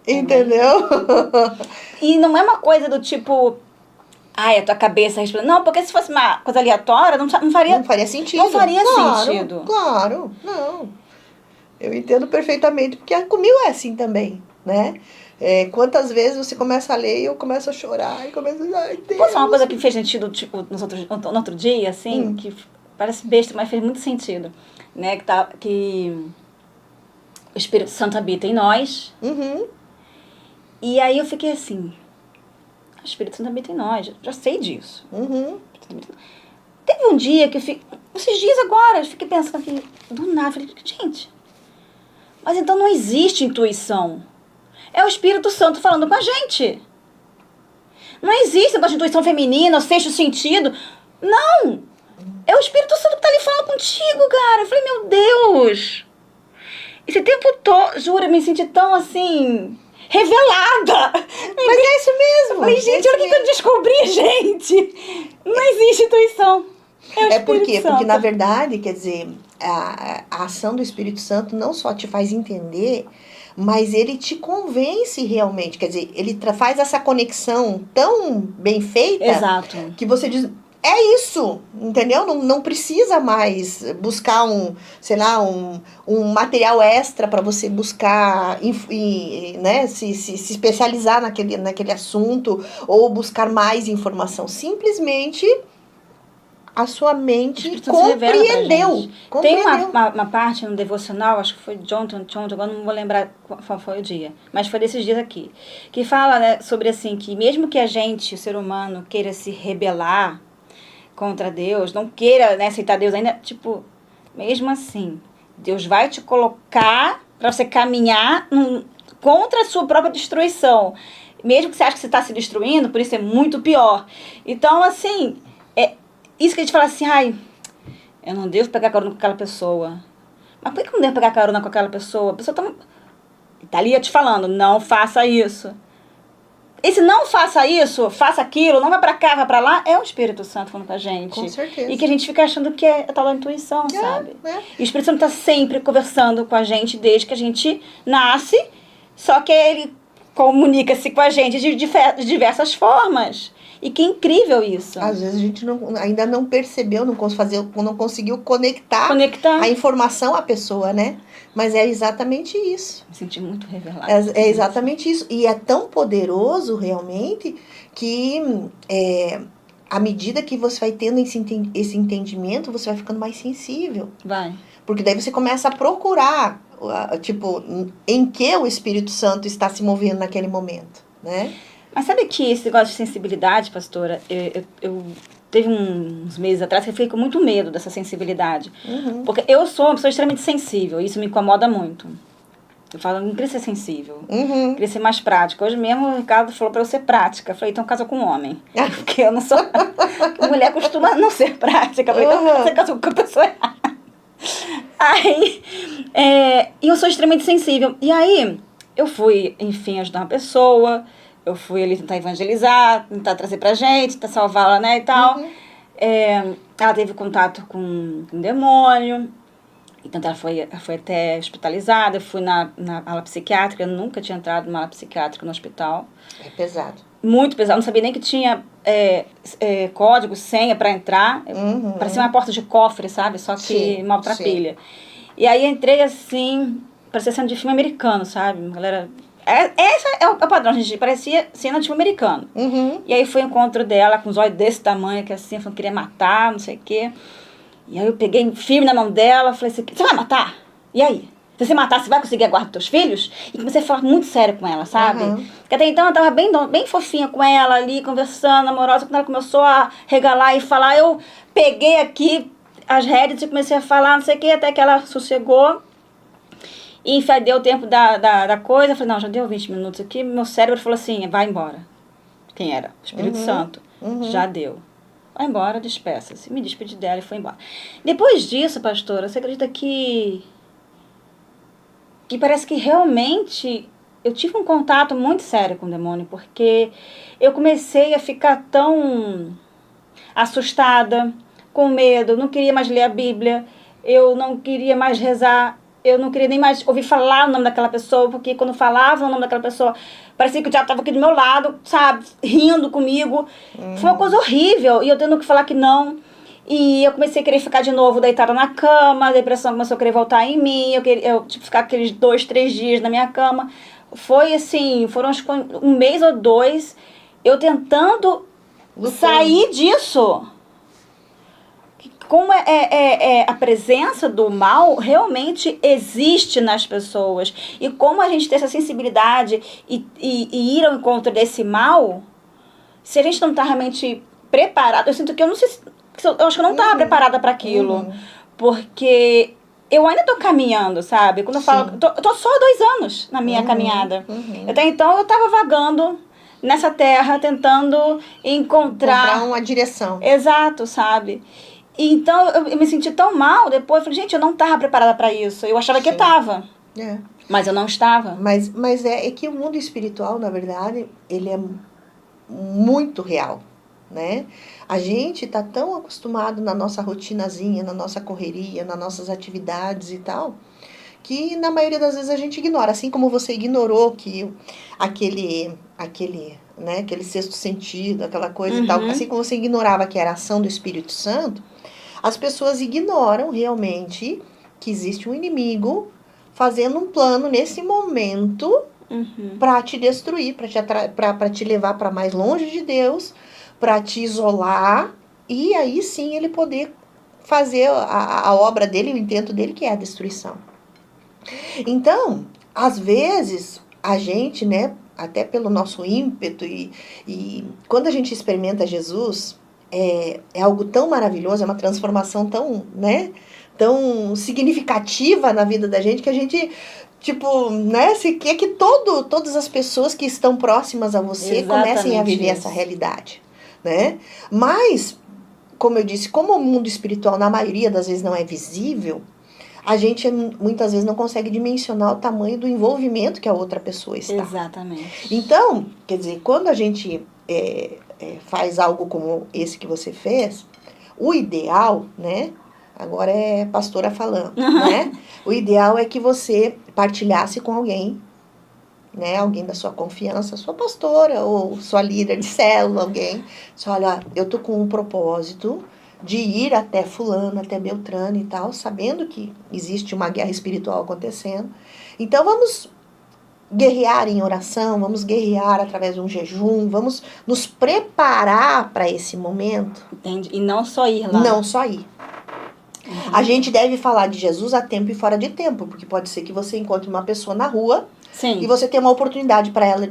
Entendeu? E não é uma coisa do tipo... Ai, a tua cabeça respondendo. Não, porque se fosse uma coisa aleatória, não faria... Não faria sentido. Não faria sentido. Claro, não. Eu entendo perfeitamente, porque comigo é assim também, né? Quantas vezes você começa a ler e eu começo a chorar e começo a... Ai, Deus. Posso falar uma coisa que fez sentido, tipo, no outro dia, assim, que parece besta, mas fez muito sentido, né? Que o Espírito Santo habita em nós. E aí eu fiquei assim, o Espírito Santo habita em nós, já sei disso. Teve um dia que esses dias agora, eu fiquei pensando aqui, do nada, falei, gente, mas então não existe intuição. É o Espírito Santo falando com a gente. Não existe negócio de intuição feminina, o sexto sentido. Não! É o Espírito Santo que tá ali falando contigo, cara. Eu falei, meu Deus! Esse tempo todo, juro, eu me senti tão assim... revelada! Mas é isso mesmo! Eu falei, gente, olha o que eu descobri, gente! Não existe intuição. Por quê? Porque, na verdade, quer dizer, a ação do Espírito Santo não só te faz entender, mas ele te convence realmente. Quer dizer, ele faz essa conexão tão bem feita. Exato. Que você diz, é isso, entendeu? Não precisa mais buscar um material extra para você buscar, né, se especializar naquele assunto ou buscar mais informação. Simplesmente... a sua mente compreendeu. Tem uma parte no devocional, acho que foi Jonathan, agora não vou lembrar qual foi o dia, mas foi desses dias aqui, que fala, né, sobre assim, que mesmo que a gente, o ser humano, queira se rebelar contra Deus, não queira, né, aceitar Deus ainda, tipo, mesmo assim, Deus vai te colocar para você caminhar contra a sua própria destruição. Mesmo que você ache que você está se destruindo, por isso é muito pior. Então, assim... isso que a gente fala assim, ai, eu não devo pegar carona com aquela pessoa. Mas por que eu não devo pegar carona com aquela pessoa? A pessoa tá ali te falando, não faça isso. Esse não faça isso, faça aquilo, não vai pra cá, vai pra lá, é o Espírito Santo falando com a gente. Com certeza. E que a gente fica achando que é a tal da intuição, sabe? E o Espírito Santo tá sempre conversando com a gente desde que a gente nasce, só que ele comunica-se com a gente de diversas formas. E que incrível isso. Às vezes a gente ainda não percebeu, não conseguiu conectar a informação à pessoa, né? Mas é exatamente isso. Me senti muito revelada. É exatamente isso. E é tão poderoso, realmente, que à medida que você vai tendo esse entendimento, você vai ficando mais sensível. Vai. Porque daí você começa a procurar, tipo, em que o Espírito Santo está se movendo naquele momento, né? Mas sabe que esse negócio de sensibilidade, pastora, eu teve uns meses atrás que eu fiquei com muito medo dessa sensibilidade. Porque eu sou uma pessoa extremamente sensível, e isso me incomoda muito. Eu falo, não queria ser sensível, queria ser mais prática. Hoje mesmo o Ricardo falou pra eu ser prática. Eu falei, então casa com um homem. Porque eu não sou... mulher costuma não ser prática. Eu falei, então você casou com a pessoa errada. Aí, e eu sou extremamente sensível. E aí, eu fui, enfim, ajudar uma pessoa... Eu fui ali tentar evangelizar, tentar trazer pra gente, tentar salvá-la, né, e tal. Ela teve contato com um demônio. Então, ela foi até hospitalizada, eu fui na ala psiquiátrica, eu nunca tinha entrado numa ala psiquiátrica no hospital. É pesado. Muito pesado, não sabia nem que tinha código, senha para entrar. Parecia uma porta de cofre, sabe? Só que Sim, maltrapilha. E aí entrei assim, parecia cena de filme americano, sabe? Galera, esse é o padrão, gente. Parecia cena de filme americano. E aí foi o encontro dela com os olhos desse tamanho, que assim, falando que queria matar, não sei o quê. E aí eu peguei firme na mão dela, falei assim, você vai matar? E aí? Se você matar, você vai conseguir a guarda dos teus filhos? E comecei a falar muito sério com ela, sabe? Porque até então eu tava bem fofinha com ela ali, conversando, amorosa. Quando ela começou a regalar e falar, eu peguei aqui as rédeas e comecei a falar, não sei o quê, até que ela sossegou. E deu o tempo da coisa. Eu falei, não, já deu 20 minutos aqui. Meu cérebro falou assim, vai embora. Quem era? O Espírito Santo. Já deu. Vai embora, despeça-se. Me despedi dela e foi embora. Depois disso, pastora, você acredita que parece que realmente eu tive um contato muito sério com o demônio, porque eu comecei a ficar tão assustada, com medo, não queria mais ler a Bíblia, eu não queria mais rezar, eu não queria nem mais ouvir falar o nome daquela pessoa, porque quando falava o nome daquela pessoa, parecia que o diabo estava aqui do meu lado, sabe, rindo comigo. Foi uma coisa horrível, e eu tendo que falar que não. E eu comecei a querer ficar de novo deitada na cama, a depressão começou a querer voltar em mim, eu tive que ficar aqueles 2, 3 dias na minha cama. Foi assim, foram acho que 1 mês ou 2, eu tentando sair disso. Como a presença do mal realmente existe nas pessoas. E como a gente tem essa sensibilidade e ir ao encontro desse mal, se a gente não está realmente preparado, eu sinto que eu não sei, eu acho que eu não estava preparada para aquilo. Porque eu ainda estou caminhando, sabe? Quando eu falo, eu tô só 2 anos na minha caminhada. Até então eu estava vagando nessa terra, tentando encontrar uma direção. Exato, sabe? Então, eu me senti tão mal depois. Eu falei, gente, eu não estava preparada para isso. Eu achava que eu estava. Mas eu não estava. Mas é que o mundo espiritual, na verdade, ele é muito real, né? A gente tá tão acostumado na nossa rotinazinha, na nossa correria, nas nossas atividades e tal, que na maioria das vezes a gente ignora. Assim como você ignorou que aquele sexto sentido, aquela coisa e tal, assim como você ignorava que era a ação do Espírito Santo, as pessoas ignoram realmente que existe um inimigo fazendo um plano nesse momento para te destruir, para te levar para mais longe de Deus, para te isolar, e aí sim ele poder fazer a obra dele, o intento dele, que é a destruição. Então, às vezes, a gente, né, até pelo nosso ímpeto, e quando a gente experimenta Jesus, é algo tão maravilhoso, é uma transformação tão, né, tão significativa na vida da gente, que a gente, tipo, né, se quer que todas as pessoas que estão próximas a você comecem a viver essa realidade, né? Mas, como eu disse, como o mundo espiritual, na maioria das vezes, não é visível, a gente muitas vezes não consegue dimensionar o tamanho do envolvimento que a outra pessoa está. Exatamente. Então, quer dizer, quando a gente faz algo como esse que você fez, o ideal, né? Agora é pastora falando, né? O ideal é que você partilhasse com alguém, né? Alguém da sua confiança, sua pastora ou sua líder de célula, alguém. Só, olha, eu tô com um propósito de ir até fulano, até Beltrano e tal, sabendo que existe uma guerra espiritual acontecendo. Então, vamos guerrear em oração, vamos guerrear através de um jejum, vamos nos preparar para esse momento. Entendi. E não só ir lá. Não só ir. A gente deve falar de Jesus a tempo e fora de tempo, porque pode ser que você encontre uma pessoa na rua e você tem uma oportunidade para ela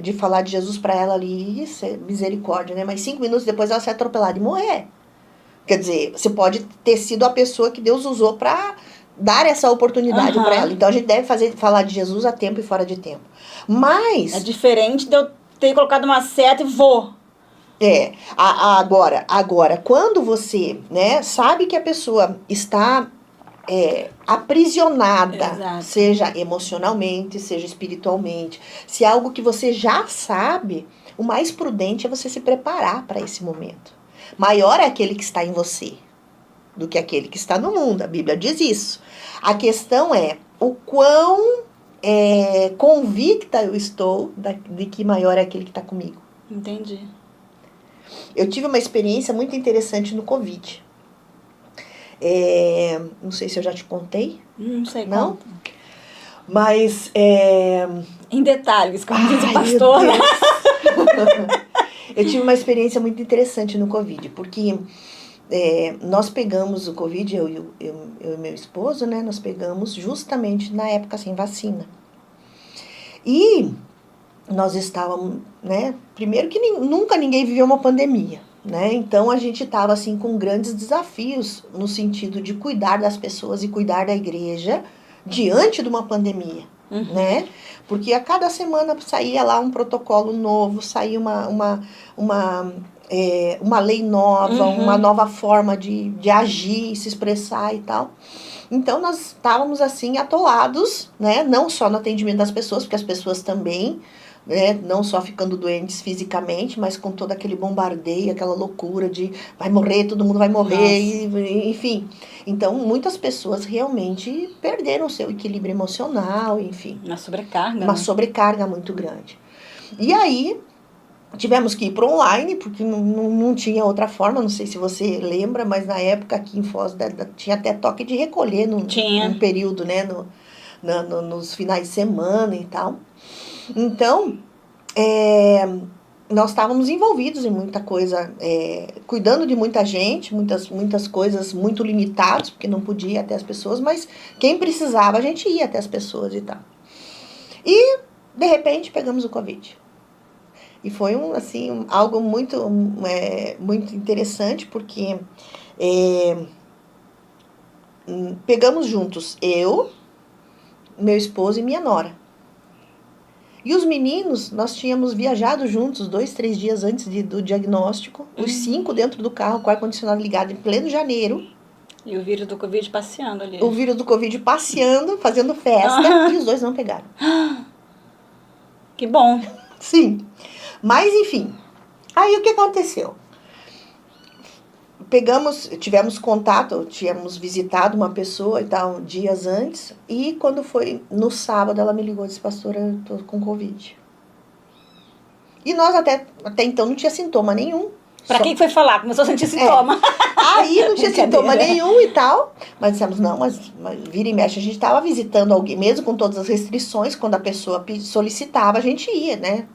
de falar de Jesus para ela ali, isso é misericórdia, né? Mas 5 minutos depois ela ser atropelada e morrer. Quer dizer, você pode ter sido a pessoa que Deus usou para dar essa oportunidade para ela. Então, a gente deve falar de Jesus a tempo e fora de tempo. Mas... é diferente de eu ter colocado uma seta e vou. Agora, quando você, né, sabe que a pessoa está aprisionada, seja emocionalmente, seja espiritualmente, se é algo que você já sabe, o mais prudente é você se preparar para esse momento. Maior é aquele que está em você, do que aquele que está no mundo. A Bíblia diz isso. A questão é o quão convicta eu estou de que maior é aquele que está comigo. Entendi. Eu tive uma experiência muito interessante no Covid. Não sei se eu já te contei. Não sei Não? conta. Mas... Em detalhes, como diz o Ai, pastor. meu Deus. Eu tive uma experiência muito interessante no Covid, porque nós pegamos o Covid, eu e meu esposo, né? Nós pegamos justamente na época sem vacina. E nós estávamos, né? Primeiro que nunca ninguém viveu uma pandemia, né? Então a gente estava assim com grandes desafios no sentido de cuidar das pessoas e cuidar da igreja diante de uma pandemia, né? Porque a cada semana saía lá um protocolo novo, saía uma lei nova, uma nova forma de agir, se expressar e tal. Então, nós estávamos, assim, atolados, né? Não só no atendimento das pessoas, porque as pessoas também, né? Não só ficando doentes fisicamente, mas com todo aquele bombardeio, aquela loucura de vai morrer, todo mundo vai morrer, enfim. Então, muitas pessoas realmente perderam o seu equilíbrio emocional, enfim. Uma sobrecarga. Uma sobrecarga muito grande. E aí... tivemos que ir para online, porque não tinha outra forma, não sei se você lembra, mas na época aqui em Foz tinha até toque de recolher num período, né, nos finais de semana e tal. Então, nós estávamos envolvidos em muita coisa, cuidando de muita gente, muitas coisas muito limitadas, porque não podia ir até as pessoas, mas quem precisava a gente ia até as pessoas e tal. E, de repente, pegamos o Covid. E foi algo muito interessante, porque pegamos juntos eu, meu esposo e minha nora. E os meninos, nós tínhamos viajado juntos 2-3 dias antes do diagnóstico, os 5 dentro do carro, com o ar-condicionado ligado em pleno janeiro. E o vírus do Covid passeando ali. O vírus do Covid passeando, fazendo festa, e os dois não pegaram. Que bom. Sim. Mas, enfim, aí o que aconteceu? Tivemos contato, tínhamos visitado uma pessoa e tal, dias antes, e quando foi no sábado, ela me ligou e disse, pastora, eu tô com Covid. E nós até então não tinha sintoma nenhum. Pra quem foi falar? Começou a sentir sintoma. Aí não tinha sintoma nenhum e tal, mas dissemos, não, mas vira e mexe, a gente estava visitando alguém, mesmo com todas as restrições, quando a pessoa solicitava, a gente ia, né?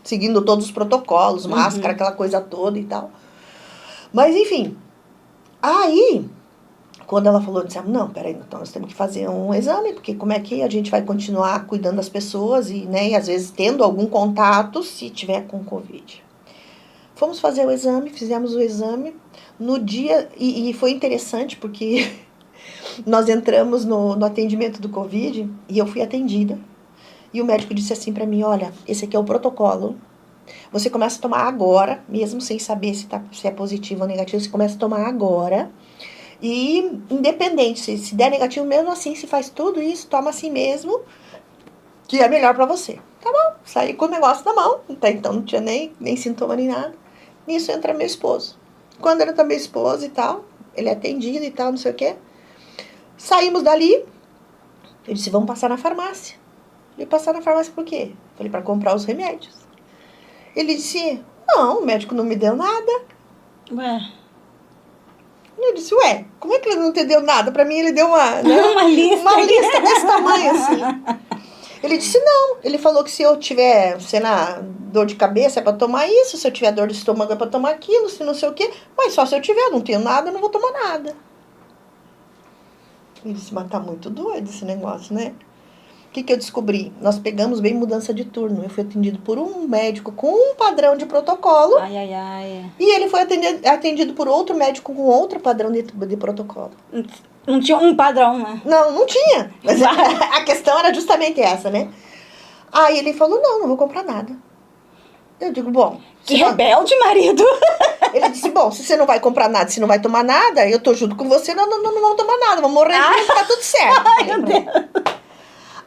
Seguindo todos os protocolos, máscara, aquela coisa toda e tal. Mas, enfim, aí, quando ela falou, disse, não, peraí, então nós temos que fazer um exame, porque como é que a gente vai continuar cuidando das pessoas e, né, e às vezes tendo algum contato se tiver com Covid. Fomos fazer o exame, fizemos o exame, no dia, e foi interessante porque nós entramos no atendimento do Covid e eu fui atendida. E o médico disse assim pra mim, olha, esse aqui é o protocolo. Você começa a tomar agora, mesmo sem saber se é positivo ou negativo, você começa a tomar agora. E independente, se der negativo, mesmo assim, se faz tudo isso, toma assim mesmo, que é melhor pra você. Tá bom, saí com o negócio na mão, até então não tinha nem sintoma nem nada. Nisso entra meu esposo. Quando entra meu esposo e tal, ele é atendido e tal, não sei o quê. Saímos dali, eu disse, vamos passar na farmácia. Ele passar na farmácia por quê? Falei, para comprar os remédios. Ele disse, não, o médico não me deu nada. Ué. Eu disse, como é que ele não te deu nada? Para mim ele deu uma lista. Uma lista desse tamanho, assim. Ele disse, não. Ele falou que se eu tiver, sei lá, dor de cabeça é para tomar isso, se eu tiver dor de estômago é para tomar aquilo, se não sei o quê. Mas só se eu tiver, não tenho nada, eu não vou tomar nada. Ele disse, mas tá muito doido esse negócio, né? O que eu descobri? Nós pegamos bem mudança de turno. Eu fui atendido por um médico com um padrão de protocolo. Ai. E ele foi atendido por outro médico com outro padrão de protocolo. Não tinha um padrão, né? Não tinha. Mas a questão era justamente essa, né? Aí ele falou, não vou comprar nada. Eu digo, bom... Que rebelde, marido! Ele disse, bom, se você não vai comprar nada, se não vai tomar nada, eu tô junto com você, não vamos tomar nada, vamos morrer junto, tá tudo certo. Ai, meu Deus!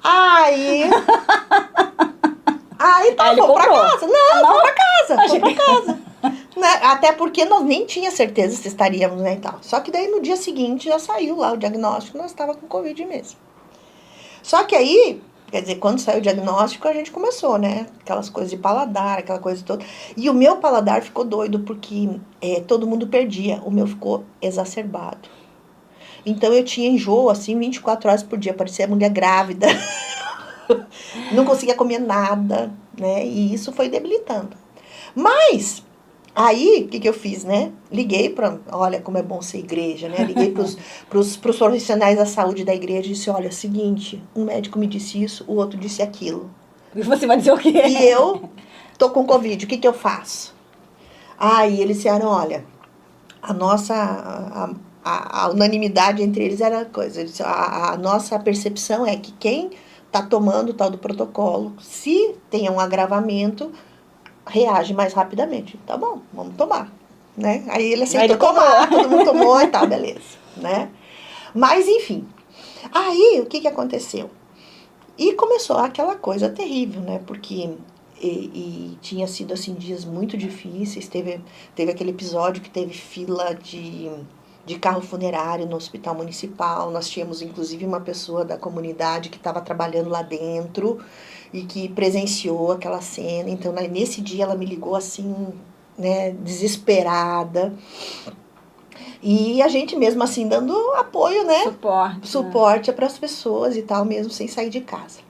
Aí tá, vou pra casa. Não, vou pra casa. Né? Até porque nós nem tinha certeza se estaríamos, né, e tal. Só que daí no dia seguinte já saiu lá o diagnóstico, nós estava com Covid mesmo. Só que aí, quer dizer, quando saiu o diagnóstico, a gente começou, né? Aquelas coisas de paladar, aquela coisa toda. E o meu paladar ficou doido, porque todo mundo perdia. O meu ficou exacerbado. Então eu tinha enjoo, assim, 24 horas por dia, parecia mulher grávida. Não conseguia comer nada, né? E isso foi debilitando. Mas, aí, o que eu fiz, né? Liguei para, olha como é bom ser igreja, né? Liguei pros profissionais da saúde da igreja e disse, olha, é o seguinte, um médico me disse isso, o outro disse aquilo. E você vai dizer o quê? E eu tô com Covid, o que eu faço? Aí eles disseram, olha, a nossa... A unanimidade entre eles era coisa. A nossa percepção é que quem está tomando o tal do protocolo, se tem um agravamento, reage mais rapidamente. Tá bom, vamos tomar. Né? Aí ele aceitou tomar, todo mundo tomou e tal, beleza. Né? Mas, enfim. Aí, o que aconteceu? E começou aquela coisa terrível, né? Porque... E tinha sido, assim, dias muito difíceis. Teve aquele episódio que teve fila de carro funerário no hospital municipal. Nós tínhamos, inclusive, uma pessoa da comunidade que estava trabalhando lá dentro e que presenciou aquela cena. Então, nesse dia, ela me ligou, assim, né, desesperada. E a gente mesmo, assim, dando apoio, né? Suporte para as pessoas e tal, mesmo sem sair de casa.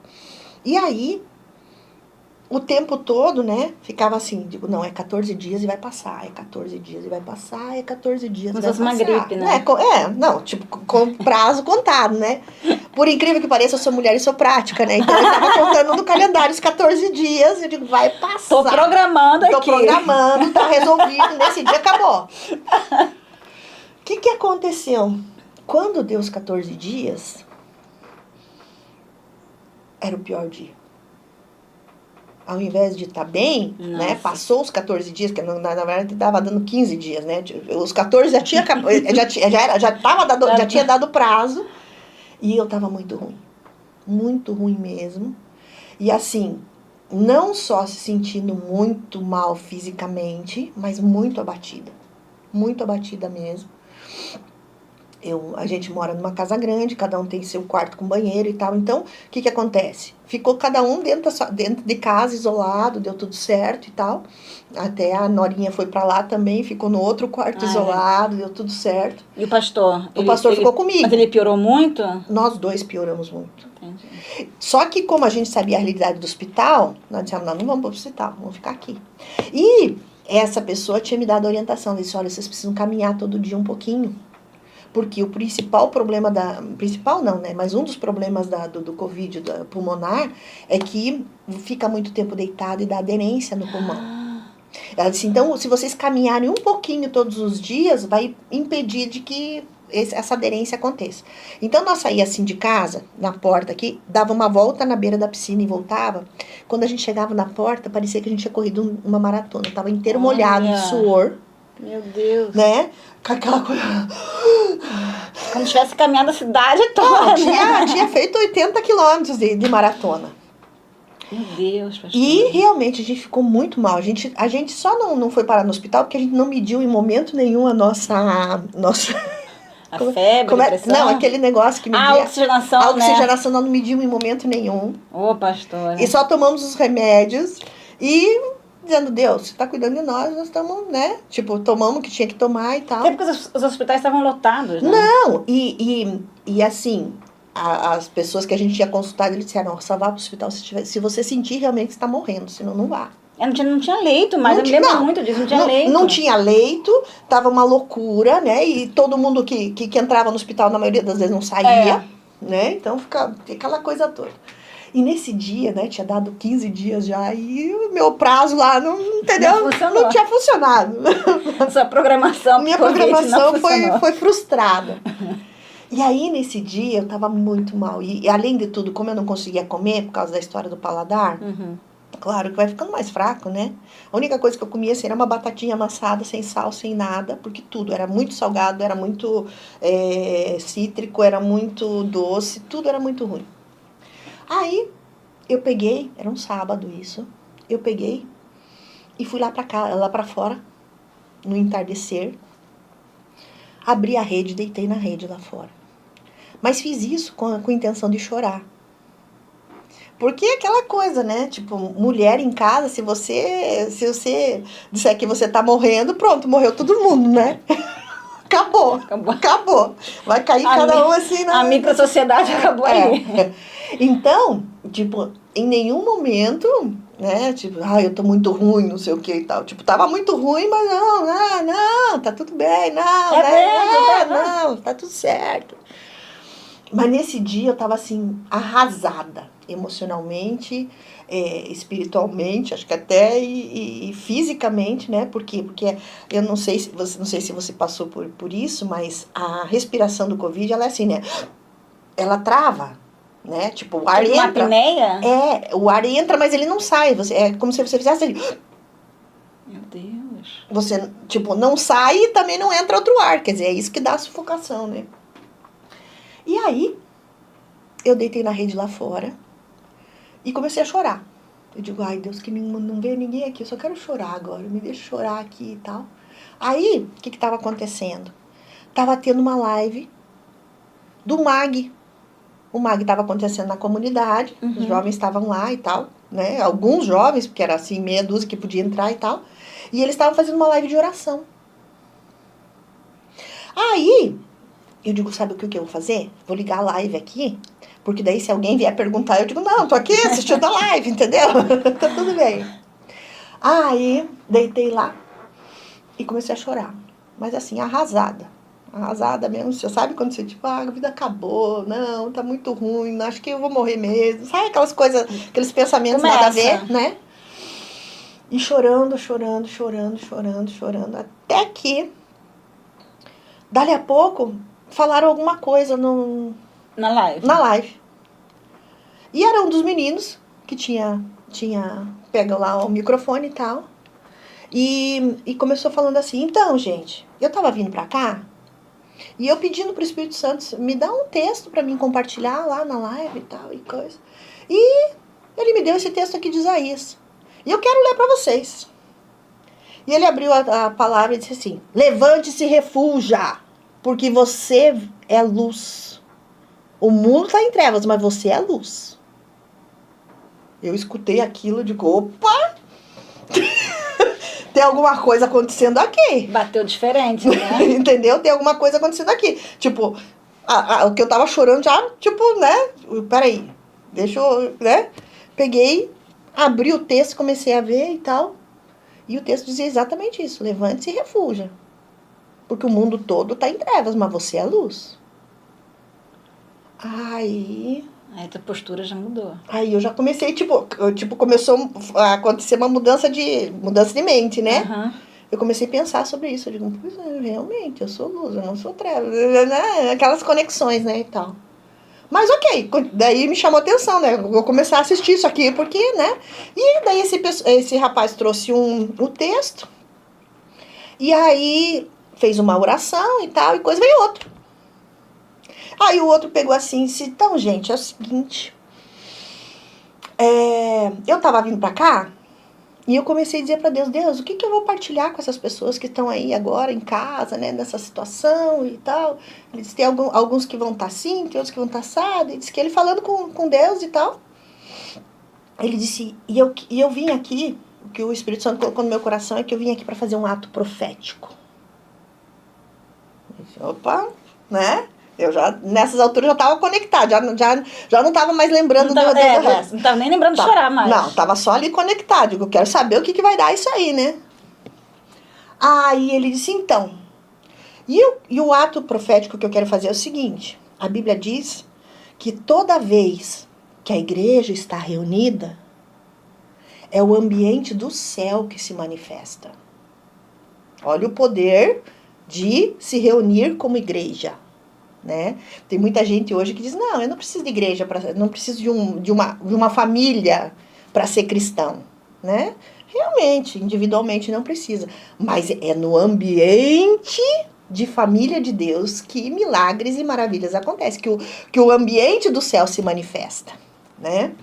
E aí... O tempo todo, né, ficava assim, digo, não, é 14 dias e vai passar, é 14 dias e vai passar, é 14 dias e vai passar. Como se fosse uma gripe, né? Não, tipo, com prazo contado, né? Por incrível que pareça, eu sou mulher e sou prática, né? Então, eu tava contando no calendário os 14 dias, eu digo, vai passar. Tô programando aqui. Tô programando, tá resolvido, nesse dia acabou. O que aconteceu? Quando deu os 14 dias, era o pior dia. Ao invés de estar bem, né, passou os 14 dias, que na verdade estava dando 15 dias, né? Os 14 já tinha dado prazo, e eu estava muito ruim mesmo. E assim, não só se sentindo muito mal fisicamente, mas muito abatida mesmo. A gente mora numa casa grande, cada um tem seu quarto com banheiro e tal. Então, o que acontece? Ficou cada um dentro de casa, isolado, deu tudo certo e tal. Até a Norinha foi pra lá também, ficou no outro quarto isolado, deu tudo certo. E o pastor? O pastor ficou comigo. Mas ele piorou muito? Nós dois pioramos muito. Entendi. Só que como a gente sabia a realidade do hospital, nós dissemos, não vamos pro hospital, vamos ficar aqui. E essa pessoa tinha me dado a orientação, disse, olha, vocês precisam caminhar todo dia um pouquinho. Porque o principal problema principal não, né? Mas um dos problemas do Covid pulmonar é que fica muito tempo deitado e dá aderência no pulmão. Ela disse, então, se vocês caminharem um pouquinho todos os dias, vai impedir de que essa aderência aconteça. Então, nós saíamos assim de casa, na porta aqui, dava uma volta na beira da piscina e voltava. Quando a gente chegava na porta, parecia que a gente tinha corrido uma maratona. Estava inteiro molhado de suor. Meu Deus. Né? Com aquela coisa... Como se tivesse caminhado a cidade toda. Tinha feito 80 quilômetros de maratona. Meu Deus, pastor. E realmente a gente ficou muito mal. A gente só não foi parar no hospital porque a gente não mediu em momento nenhum a nossa... A febre, a pressão? Não, aquele negócio que media... A oxigenação, A oxigenação, né? Nós não medimos em momento nenhum. Ô, pastor. E só tomamos os remédios e... Dizendo, Deus, você tá cuidando de nós estamos, né? Tipo, tomamos o que tinha que tomar e tal. Até porque os hospitais estavam lotados, né? Não, e assim, as pessoas que a gente tinha consultado, eles disseram, só vá pro hospital se você sentir realmente que está morrendo, senão não vá. Não tinha leito, mas eu me lembro muito disso, não tinha leito. Não tinha leito, tava uma loucura, né? E todo mundo que entrava no hospital, na maioria das vezes, não saía, né? Então, fica aquela coisa toda. E nesse dia, né, tinha dado 15 dias já, e o meu prazo lá, entendeu? Não tinha funcionado. Sua programação. Minha programação foi frustrada. E aí, nesse dia, eu tava muito mal. E além de tudo, como eu não conseguia comer, por causa da história do paladar, claro que vai ficando mais fraco, né? A única coisa que eu comia assim, era uma batatinha amassada, sem sal, sem nada, porque tudo era muito salgado, era muito cítrico, era muito doce, tudo era muito ruim. Aí, eu peguei, era um sábado isso, eu peguei e fui lá pra fora, no entardecer, abri a rede, deitei na rede lá fora. Mas fiz isso com a intenção de chorar. Porque é aquela coisa, né? Tipo, mulher em casa, se você disser que você tá morrendo, pronto, morreu todo mundo, né? Acabou. Vai cair cada um assim A microsociedade acabou aí. Então, tipo, em nenhum momento, né? Tipo, eu tô muito ruim, não sei o que e tal. Tipo, tava muito ruim, mas não, tá tudo bem, não, tá tudo certo. Mas nesse dia eu tava assim, arrasada, emocionalmente, espiritualmente, acho que até e fisicamente, né? Por quê? Porque eu não sei se você passou por isso, mas a respiração do Covid, ela é assim, né? Ela trava, né? Tipo, o ar Uma entra. apneia? O ar entra, mas ele não sai. É como se você fizesse ali. Meu Deus. Você, tipo, não sai e também não entra outro ar. Quer dizer, é isso que dá a sufocação, né? E aí, eu deitei na rede lá fora e comecei a chorar. Eu digo, ai, Deus, que não vê ninguém aqui, eu só quero chorar agora, me deixa chorar aqui e tal. Aí, o que estava acontecendo? Tava tendo uma live do MAG. O MAG estava acontecendo na comunidade, os jovens estavam lá e tal, né? Alguns jovens, porque era assim, meia dúzia que podia entrar e tal. E eles estavam fazendo uma live de oração. Aí, eu digo, sabe o que eu vou fazer? Vou ligar a live aqui, porque daí se alguém vier perguntar, eu digo, não, tô aqui assistindo a live, entendeu? Tá tudo bem. Aí, deitei lá e comecei a chorar. Mas assim, arrasada. Arrasada mesmo. Você sabe quando você, tipo, a vida acabou, não, tá muito ruim, acho que eu vou morrer mesmo. Sabe aquelas coisas, aqueles pensamentos nada a ver, né? E chorando. Até que, dali a pouco, falaram alguma coisa na live. E era um dos meninos que tinha pego lá o microfone e tal. E começou falando assim, então, gente, eu tava vindo pra cá e eu pedindo pro Espírito Santo, me dá um texto pra mim compartilhar lá na live e tal, e coisa. E ele me deu esse texto aqui de Isaías. E eu quero ler pra vocês. E ele abriu a palavra e disse assim, levante-se e refulja, porque você é luz. O mundo tá em trevas, mas você é luz. Eu escutei aquilo e digo, opa! Tem alguma coisa acontecendo aqui. Bateu diferente, né? Entendeu? Tem alguma coisa acontecendo aqui. Tipo, o que eu tava chorando já, tipo, né? Peraí, deixa eu, né? Peguei, abri o texto, comecei a ver e tal. E o texto dizia exatamente isso. Levante-se e refulja. Porque o mundo todo tá em trevas, mas você é luz. Aí a tua postura já mudou. Aí eu já comecei, começou a acontecer uma mudança de mente, né? Uhum. Eu comecei a pensar sobre isso. Eu digo, pois é, realmente, eu sou luz, eu não sou trevas. Né? Aquelas conexões, né, e tal. Mas ok, daí me chamou a atenção, né? Vou começar a assistir isso aqui, porque, né? E daí esse rapaz trouxe o texto. E aí fez uma oração e tal, e coisa, veio outro. Aí o outro pegou assim e disse, então, gente, é o seguinte... eu tava vindo pra cá e eu comecei a dizer pra Deus, o que eu vou partilhar com essas pessoas que estão aí agora em casa, né, nessa situação e tal. Ele disse, tem alguns que vão estar assim, tem outros que vão estar assado. Ele disse que ele falando com Deus e tal. Ele disse, e eu vim aqui, o que o Espírito Santo colocou no meu coração é que eu vim aqui pra fazer um ato profético. Eu disse, opa, né? Eu já, nessas alturas, já estava conectada, já não estava mais lembrando do resto. Não estava nem lembrando de chorar mais. Não, estava só ali conectado. Eu quero saber o que vai dar isso aí, né? Aí ele disse, então, e o ato profético que eu quero fazer é o seguinte, a Bíblia diz que toda vez que a igreja está reunida, é o ambiente do céu que se manifesta. Olha o poder de se reunir como igreja. Né? Tem muita gente hoje que diz, não, eu não preciso de igreja, não preciso de uma família para ser cristão, né? Realmente, individualmente não precisa, mas é no ambiente de família de Deus que milagres e maravilhas acontecem, que o ambiente do céu se manifesta, né?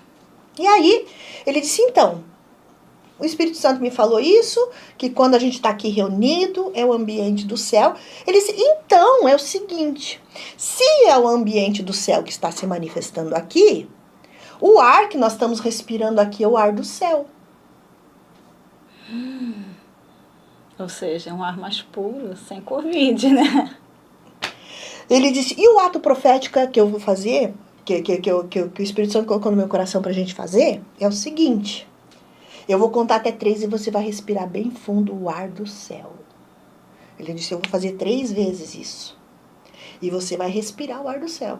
E aí, ele disse, então, o Espírito Santo me falou isso, que quando a gente está aqui reunido, é o ambiente do céu. Ele disse, então, é o seguinte, se é o ambiente do céu que está se manifestando aqui, o ar que nós estamos respirando aqui é o ar do céu. Ou seja, é um ar mais puro, sem Covid, né? Ele disse, e o ato profético que eu vou fazer, que o Espírito Santo colocou no meu coração pra gente fazer, é o seguinte, eu vou contar até 3 e você vai respirar bem fundo o ar do céu. Ele disse, eu vou fazer 3 vezes isso. E você vai respirar o ar do céu.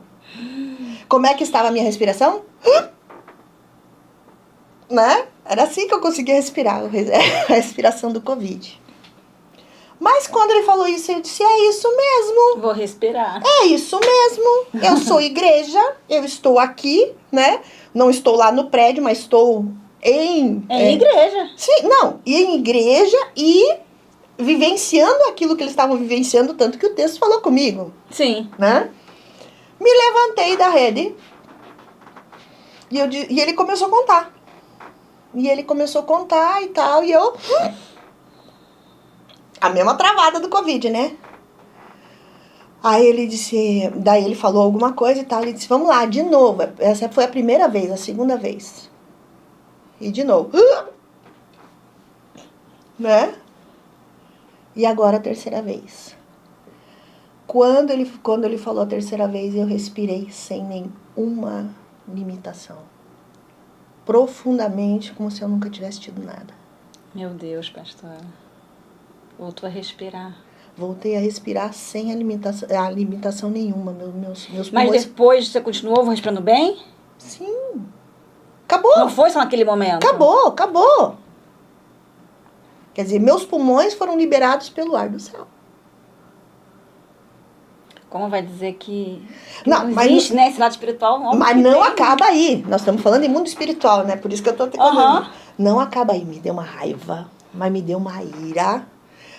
Como é que estava a minha respiração? Né? Era assim que eu conseguia respirar, a respiração do Covid. Mas quando ele falou isso, eu disse, é isso mesmo. Vou respirar. É isso mesmo. Eu sou igreja, eu estou aqui, né? Não estou lá no prédio, mas estou em igreja. Sim, não, em igreja e vivenciando aquilo que eles estavam vivenciando, tanto que o texto falou comigo. Sim. Né? Me levantei da rede e ele começou a contar. E ele começou a contar e tal, e eu... A mesma travada do Covid, né? Aí ele disse... Daí ele falou alguma coisa e tal. Ele disse, vamos lá, de novo. Essa foi a primeira vez, a segunda vez. E de novo. Né? E agora a terceira vez. Quando ele falou a terceira vez, eu respirei sem nenhuma limitação. Profundamente, como se eu nunca tivesse tido nada. Meu Deus, pastora. Voltou a respirar. Voltei a respirar sem limitação nenhuma. Meus pulmões... Mas depois você continuou respirando bem? Sim. Acabou. Não foi só naquele momento? Acabou. Quer dizer, meus pulmões foram liberados pelo ar do céu. Como vai dizer que não existe, né? Esse lado espiritual. Mas não acaba aí. Nós estamos falando em mundo espiritual, né? Por isso que eu estou falando. Não acaba aí. Me deu uma raiva, mas me deu uma ira.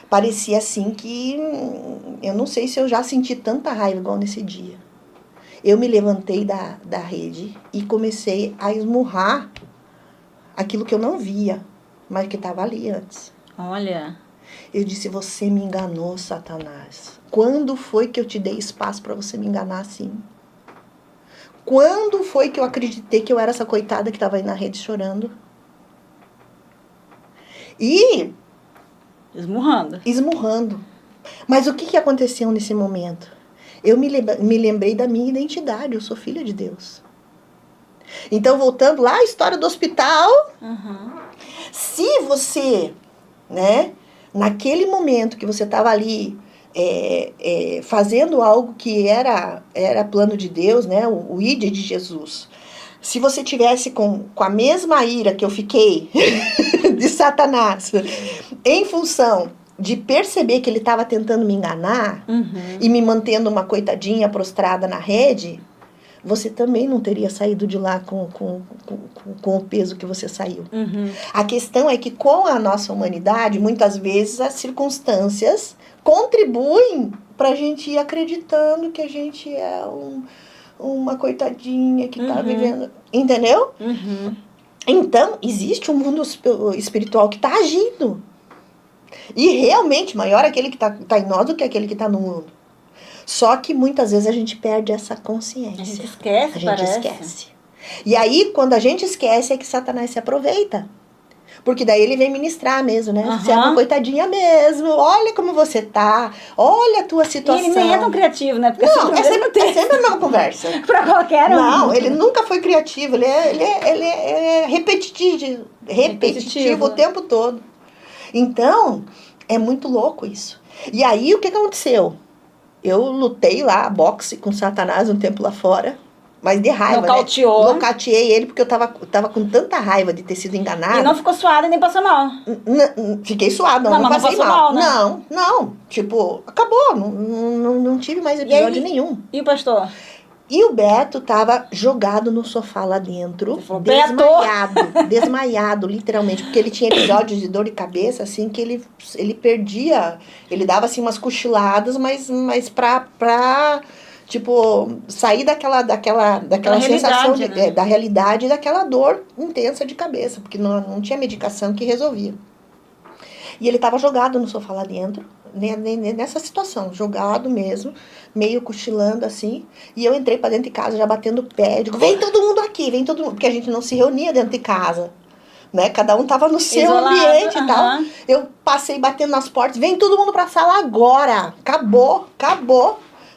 Parecia assim que... Eu não sei se eu já senti tanta raiva igual nesse dia. Eu me levantei da rede e comecei a esmurrar aquilo que eu não via, mas que estava ali antes. Olha. Eu disse, você me enganou, Satanás. Quando foi que eu te dei espaço para você me enganar assim? Quando foi que eu acreditei que eu era essa coitada que estava aí na rede chorando? E... Esmurrando. Mas o que aconteceu nesse momento? Eu me lembrei da minha identidade. Eu sou filha de Deus. Então, voltando lá à história do hospital. Se você, né, naquele momento que você estava ali fazendo algo que era plano de Deus, né, o ID de Jesus, se você tivesse com a mesma ira que eu fiquei de Satanás, em função de perceber que ele estava tentando me enganar e me mantendo uma coitadinha prostrada na rede, você também não teria saído de lá com o peso que você saiu. A questão é que com a nossa humanidade, muitas vezes as circunstâncias contribuem para a gente ir acreditando que a gente é uma coitadinha que está vivendo. Entendeu? Então, existe um mundo espiritual que está agindo. E realmente, maior aquele que está em nós do que aquele que está no mundo. Só que muitas vezes a gente perde essa consciência. A gente esquece, esquece. E aí, quando a gente esquece, é que Satanás se aproveita. Porque daí ele vem ministrar mesmo, né? Você é uma coitadinha mesmo. Olha como você tá. Olha a tua situação. E ele nem é tão criativo, né? Porque não, é sempre a mesma conversa. Pra qualquer um. Não, ele nunca foi criativo. Ele é repetitivo o tempo todo. Então, é muito louco isso. E aí, o que aconteceu? Eu lutei lá, boxe com Satanás um tempo lá fora. Mas de raiva, Nocauteou. Né? Nocauteei ele porque eu tava com tanta raiva de ter sido enganada. E não ficou suada e nem passou mal. Fiquei suada, não passei mal. Né? Não. Tipo, acabou. Não tive mais episódio nenhum. E o pastor? E o Beto tava jogado no sofá lá dentro, desmaiado, literalmente, porque ele tinha episódios de dor de cabeça, assim, que ele perdia, ele dava, assim, umas cochiladas, mas pra Tipo, sair daquela sensação realidade, né? da realidade e daquela dor intensa de cabeça, porque não tinha medicação que resolvia. E ele estava jogado no sofá lá dentro, nessa situação, jogado mesmo, meio cochilando assim. E eu entrei para dentro de casa já batendo o pé, digo, vem todo mundo aqui, vem todo mundo, porque a gente não se reunia dentro de casa, né? Cada um tava no seu ambiente e tal. Eu passei batendo nas portas, vem todo mundo para a sala agora, acabou.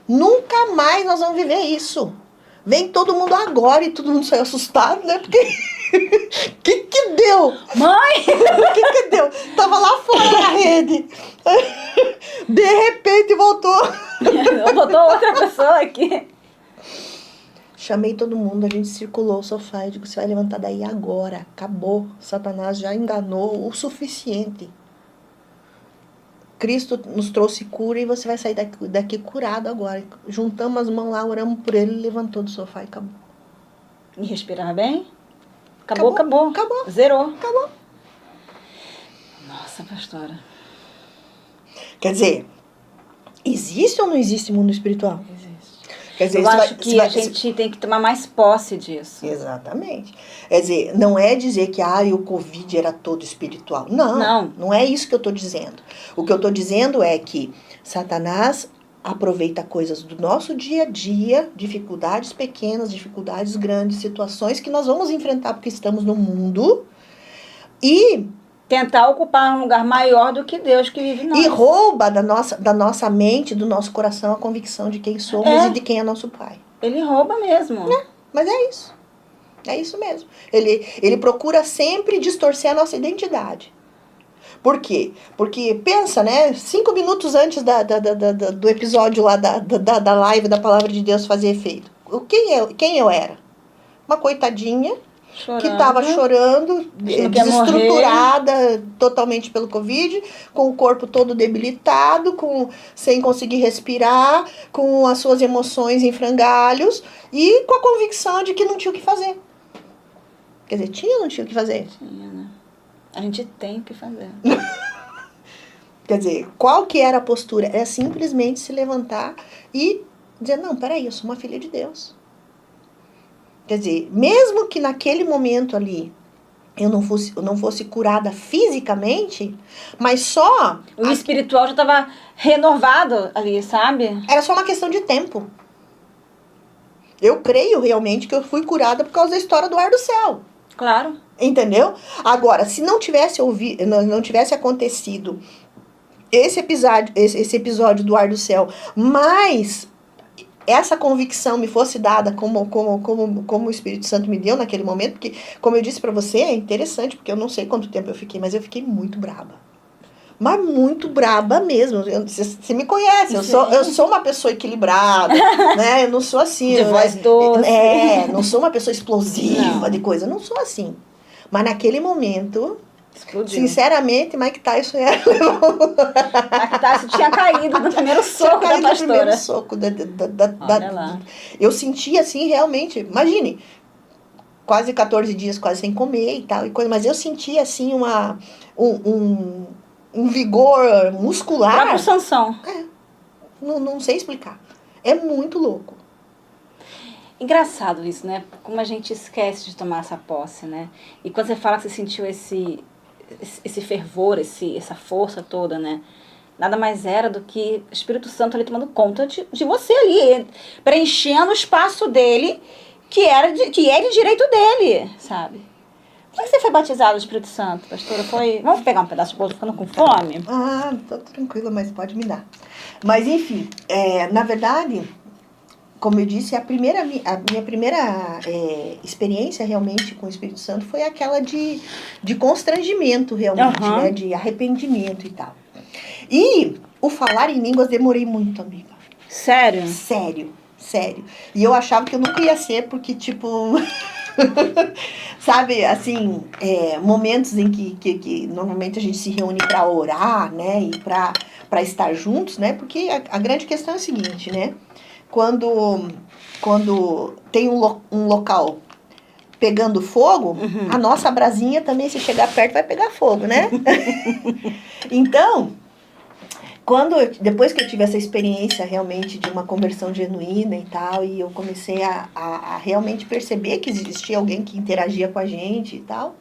Nunca mais nós vamos viver isso. Vem todo mundo agora, e todo mundo saiu assustado, né? Porque que deu? Mãe! que deu? Tava lá fora na rede. De repente voltou. Botou outra pessoa aqui. Chamei todo mundo, a gente circulou o sofá. Eu digo, você vai levantar daí agora. Acabou. Satanás já enganou o suficiente. Cristo nos trouxe cura e você vai sair daqui curado agora. Juntamos as mãos lá, oramos por ele, levantou do sofá e acabou. E respirava bem? Acabou. Zerou. Acabou. Nossa, pastora. Quer dizer, existe ou não existe mundo espiritual? Existe. Quer dizer, Eu acho que a gente tem que tomar mais posse disso. Exatamente. Quer dizer, não é dizer que o Covid era todo espiritual. Não é isso que eu estou dizendo. O que eu estou dizendo é que Satanás aproveita coisas do nosso dia a dia, dificuldades pequenas, dificuldades grandes, situações que nós vamos enfrentar porque estamos no mundo e tentar ocupar um lugar maior do que Deus que vive em nós. E rouba da nossa mente, do nosso coração, a convicção de quem somos e de quem é nosso Pai. Ele rouba mesmo. Mas é isso. É isso mesmo. Ele procura sempre distorcer a nossa identidade. Por quê? Porque, pensa, né? 5 minutos antes do episódio lá da live da Palavra de Deus fazer efeito. Quem eu era? Uma coitadinha que estava chorando, desestruturada totalmente pelo Covid, com o corpo todo debilitado, sem conseguir respirar, com as suas emoções em frangalhos e com a convicção de que não tinha o que fazer. Quer dizer, tinha ou não tinha o que fazer? Tinha, né? A gente tem o que fazer. Quer dizer, qual que era a postura? Era simplesmente se levantar e dizer, não, peraí, eu sou uma filha de Deus. Quer dizer, mesmo que naquele momento ali eu não fosse curada fisicamente, mas só... O espiritual já estava renovado ali, sabe? Era só uma questão de tempo. Eu creio realmente que eu fui curada por causa da história do Ar do Céu. Claro. Entendeu? Agora, se não tivesse acontecido esse episódio do Ar do Céu, mas essa convicção me fosse dada como o Espírito Santo me deu naquele momento, porque, como eu disse pra você, é interessante, porque eu não sei quanto tempo eu fiquei, mas eu fiquei muito braba. Mas muito braba mesmo. Você me conhece, eu sou uma pessoa equilibrada, né? Eu não sou assim. De voz doce. Não sou uma pessoa explosiva de coisa, não sou assim. Mas naquele momento... Explodiu. Sinceramente, Mike Tyson era... Mike Tyson tinha caído no primeiro soco da pastora. No primeiro soco eu senti assim, realmente, imagine, quase 14 dias quase sem comer e tal, mas eu senti assim um vigor muscular. Próprio Sansão. Não sei explicar. É muito louco. Engraçado isso, né? Como a gente esquece de tomar essa posse, né? E quando você fala que você sentiu esse fervor, essa força toda, né? Nada mais era do que o Espírito Santo ali tomando conta de você ali, preenchendo o espaço dele, que é de direito dele, sabe? Por que você foi batizado do Espírito Santo, pastora? Vamos pegar um pedaço de bolo, ficando com fome? Tô tranquila, mas pode me dar. Mas enfim, na verdade... Como eu disse, a minha primeira experiência realmente com o Espírito Santo foi aquela de constrangimento realmente, né? De arrependimento e tal. E o falar em línguas demorei muito, amiga. Sério? Sério. E eu achava que eu nunca ia ser, porque tipo... Sabe, assim, momentos em que normalmente a gente se reúne para orar, né? E para estar juntos, né? Porque a grande questão é o seguinte, né? Quando tem um local pegando fogo, a nossa brasinha também, se chegar perto, vai pegar fogo, né? Então, Depois que eu tive essa experiência realmente de uma conversão genuína e tal, e eu comecei a realmente perceber que existia alguém que interagia com a gente e tal,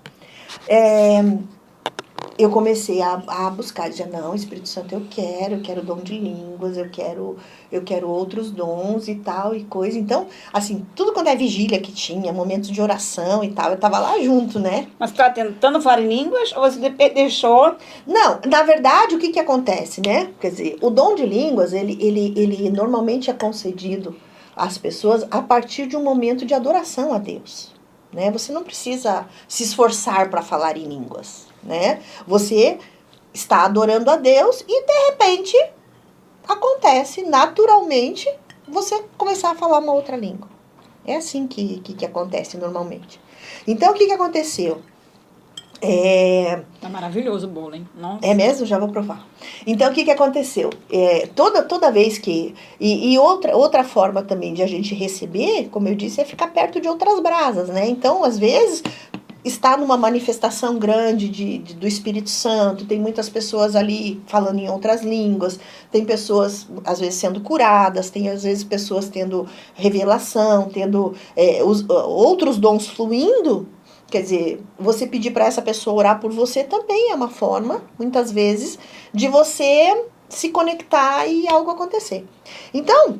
eu comecei a buscar, dizer, não, Espírito Santo, eu quero dom de línguas, eu quero outros dons e tal, e coisa. Então, assim, tudo quando é vigília que tinha, momentos de oração e tal, eu tava lá junto, né? Mas tá tentando falar em línguas ou você deixou? Não, na verdade, o que acontece, né? Quer dizer, o dom de línguas, ele normalmente é concedido às pessoas a partir de um momento de adoração a Deus, né? Você não precisa se esforçar para falar em línguas, né? Você está adorando a Deus e, de repente, acontece naturalmente você começar a falar uma outra língua. É assim que acontece normalmente. Então, o que aconteceu? Tá maravilhoso o bolo, hein? Nossa. É mesmo? Já vou provar. Então, o que aconteceu? Toda vez que... E outra forma também de a gente receber, como eu disse, é ficar perto de outras brasas, né? Então, às vezes, está numa manifestação grande do Espírito Santo, tem muitas pessoas ali falando em outras línguas, tem pessoas, às vezes, sendo curadas, tem, às vezes, pessoas tendo revelação, tendo outros dons fluindo. Quer dizer, você pedir para essa pessoa orar por você também é uma forma, muitas vezes, de você se conectar e algo acontecer. Então,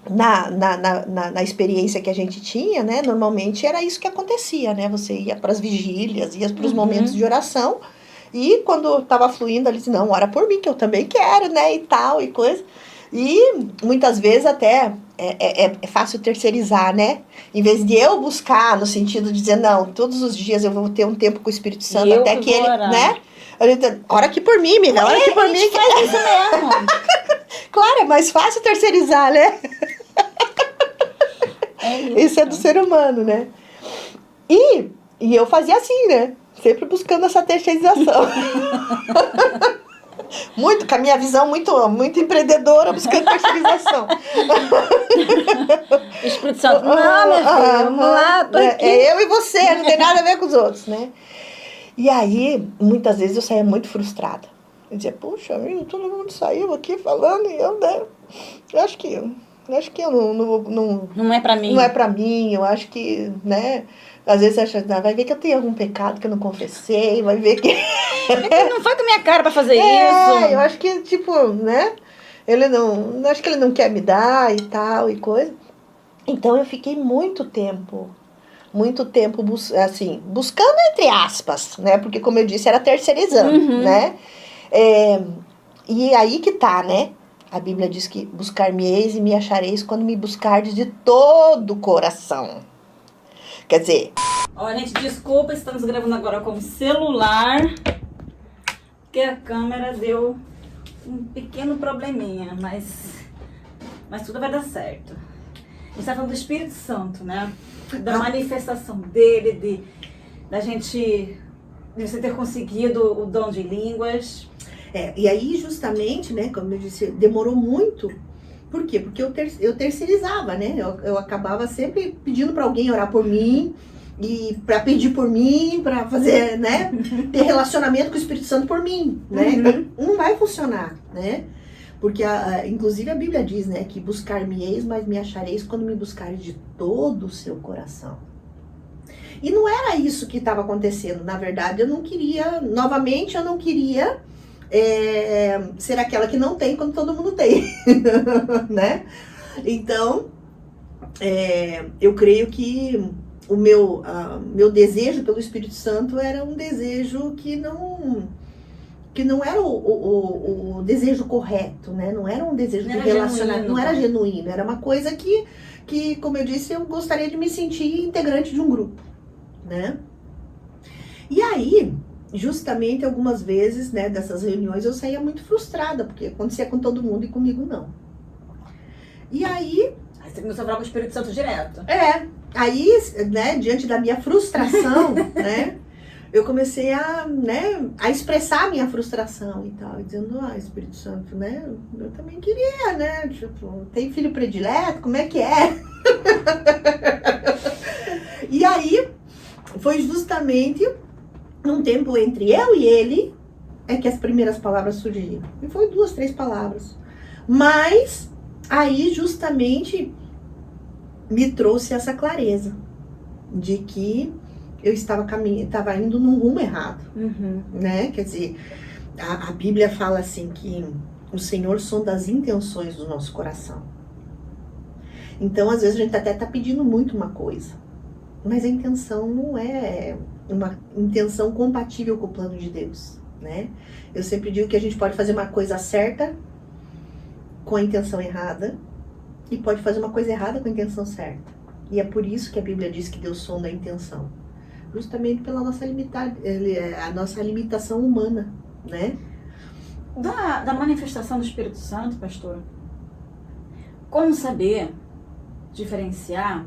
na experiência que a gente tinha, né, normalmente era isso que acontecia, né? Você ia para as vigílias, ia para os momentos de oração, e quando estava fluindo, ali disse, não, ora por mim, que eu também quero, né, e tal, e coisa. E muitas vezes até é fácil terceirizar, né? Em vez de eu buscar, no sentido de dizer, não, todos os dias eu vou ter um tempo com o Espírito Santo, até que ele, orar, né? A gente, ora aqui por mim, amiga, ora aqui por mim. Faz isso mesmo. Claro, é mais fácil terceirizar, né? Isso é do ser humano, né? E eu fazia assim, né? Sempre buscando essa terceirização. Muito, com a minha visão muito empreendedora, buscando terceirização. Espírito Santo, não, minha filha, vamos lá, tô aqui. É eu e você, não tem nada a ver com os outros, né? E aí, muitas vezes eu saía muito frustrada. Eu dizia, puxa, todo mundo saiu aqui falando e eu, né? Eu acho que eu não é pra mim. Não é pra mim, eu acho que, né? Às vezes você acha, vai ver que eu tenho algum pecado que eu não confessei, vai ver que... Não foi com a minha cara pra fazer isso. Eu acho que, tipo, né? Acho que ele não quer me dar e tal, e coisa. Então, eu fiquei muito tempo assim, buscando entre aspas, né? Porque, como eu disse, era terceirizando, né? E aí que tá, né? A Bíblia diz que buscar-me-eis e me achareis quando me buscardes de todo o coração. Quer dizer... Ó, gente, desculpa, estamos gravando agora com o celular, porque a câmera deu um pequeno probleminha, mas tudo vai dar certo. A gente tá falando do Espírito Santo, né? Da manifestação dele, de você ter conseguido o dom de línguas. E aí, justamente, né, como eu disse, demorou muito. Por quê? Porque eu terceirizava, né? Eu acabava sempre pedindo para alguém orar por mim, e para pedir por mim, para fazer, né? Ter relacionamento com o Espírito Santo por mim, né? Não vai funcionar, né? Porque, inclusive, a Bíblia diz, né, que buscar-me-eis, mas me achareis quando me buscareis de todo o seu coração. E não era isso que estava acontecendo. Na verdade, eu não queria ser aquela que não tem quando todo mundo tem, né? Então, eu creio que o meu desejo pelo Espírito Santo era um desejo que não era o desejo correto, né? Não era um desejo de relacionamento, não era genuíno, era uma coisa que, como eu disse, eu gostaria de me sentir integrante de um grupo, né? E aí, justamente algumas vezes, né, dessas reuniões, eu saía muito frustrada, porque acontecia com todo mundo e comigo não. E aí... Aí você começou a falar com o Espírito Santo direto. Aí, né, diante da minha frustração, né, eu comecei a expressar a minha frustração e tal, dizendo, Espírito Santo, né, eu também queria, né, tipo, tem filho predileto, como é que é? E aí, foi justamente um tempo entre eu e ele, é que as primeiras palavras surgiram. E foi 2, 3 palavras. Mas aí justamente me trouxe essa clareza de que eu estava indo num rumo errado, né? Quer dizer, a Bíblia fala assim que o Senhor sonda as intenções do nosso coração. Então, às vezes, a gente até está pedindo muito uma coisa, mas a intenção não é uma intenção compatível com o plano de Deus, né? Eu sempre digo que a gente pode fazer uma coisa certa com a intenção errada e pode fazer uma coisa errada com a intenção certa. E é por isso que a Bíblia diz que Deus sonda a intenção. Justamente pela nossa limitação humana, né? Da manifestação do Espírito Santo, pastora, como saber diferenciar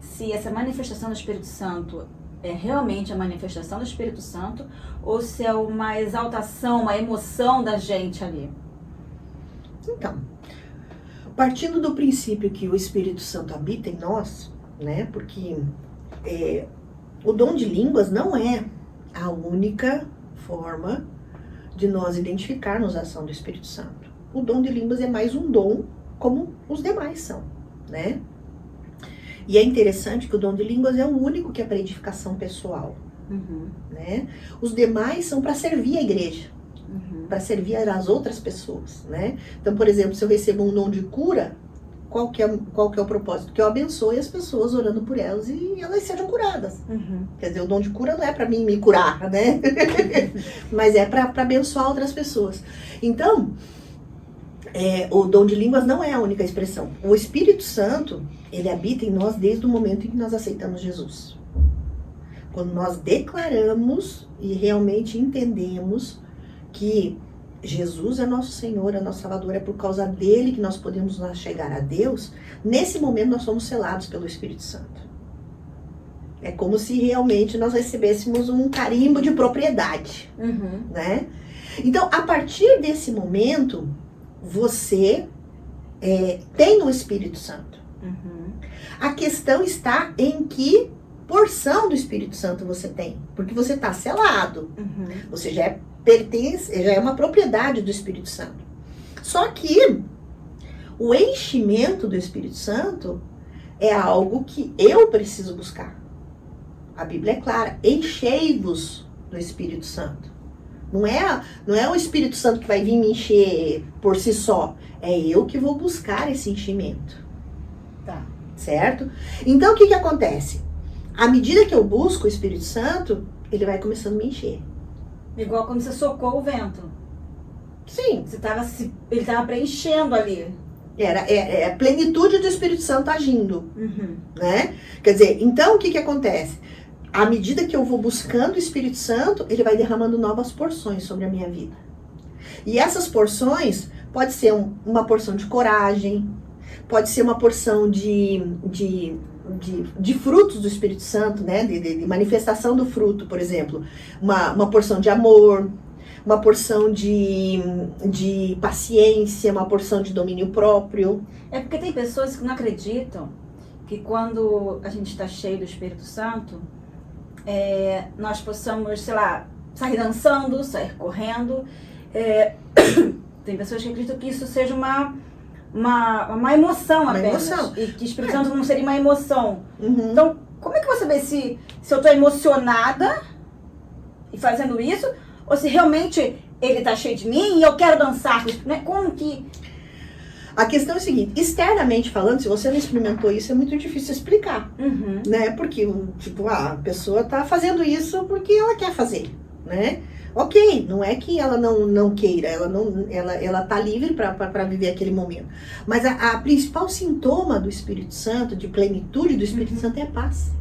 se essa manifestação do Espírito Santo é realmente a manifestação do Espírito Santo ou se é uma exaltação, uma emoção da gente ali? Então, partindo do princípio que o Espírito Santo habita em nós, né? Porque o dom de línguas não é a única forma de nós identificarmos a ação do Espírito Santo. O dom de línguas é mais um dom, como os demais são, né? E é interessante que o dom de línguas é o único que é para edificação pessoal, né? Os demais são para servir a igreja, para servir as outras pessoas, né? Então, por exemplo, se eu recebo um dom de cura, qual que é o propósito? Que eu abençoe as pessoas orando por elas e elas sejam curadas. Quer dizer, o dom de cura não é para mim me curar, né? Mas é para abençoar outras pessoas. Então, o dom de línguas não é a única expressão. O Espírito Santo, ele habita em nós desde o momento em que nós aceitamos Jesus. Quando nós declaramos e realmente entendemos que Jesus é nosso Senhor, é nosso Salvador, é por causa dele que nós podemos chegar a Deus, nesse momento nós somos selados pelo Espírito Santo. É como se realmente nós recebêssemos um carimbo de propriedade, né? Então, a partir desse momento, você tem o Espírito Santo. A questão está em que porção do Espírito Santo você tem, porque você está selado, você já já é uma propriedade do Espírito Santo. Só que o enchimento do Espírito Santo é algo que eu preciso buscar. A Bíblia é clara, enchei-vos do Espírito Santo. Não é o Espírito Santo que vai vir me encher por si só, é eu que vou buscar esse enchimento. Tá. Certo? Então, o que acontece? À medida que eu busco o Espírito Santo, ele vai começando a me encher. Igual quando você socou o vento. Sim. Ele estava preenchendo ali. Era a plenitude do Espírito Santo agindo. Né? Quer dizer, então o que acontece? À medida que eu vou buscando o Espírito Santo, ele vai derramando novas porções sobre a minha vida. E essas porções pode ser uma porção de coragem, pode ser uma porção de frutos do Espírito Santo, né? De manifestação do fruto, por exemplo. Uma porção de amor, uma porção de paciência, uma porção de domínio próprio. É porque tem pessoas que não acreditam que quando a gente está cheio do Espírito Santo, nós possamos, sei lá, sair dançando, sair correndo. Tem pessoas que acreditam que isso seja uma emoção apenas. Emoção. E que o Espírito Santo não seria uma emoção. Então, como é que você vê se eu estou emocionada e fazendo isso, ou se realmente ele está cheio de mim e eu quero dançar? Né? Como que... A questão é a seguinte, externamente falando, se você não experimentou isso, é muito difícil explicar. Né? Porque, a pessoa está fazendo isso porque ela quer fazer, né? Ok, não é que ela não queira, ela tá livre para viver aquele momento. Mas a principal sintoma do Espírito Santo, de plenitude do Espírito Santo, é a paz.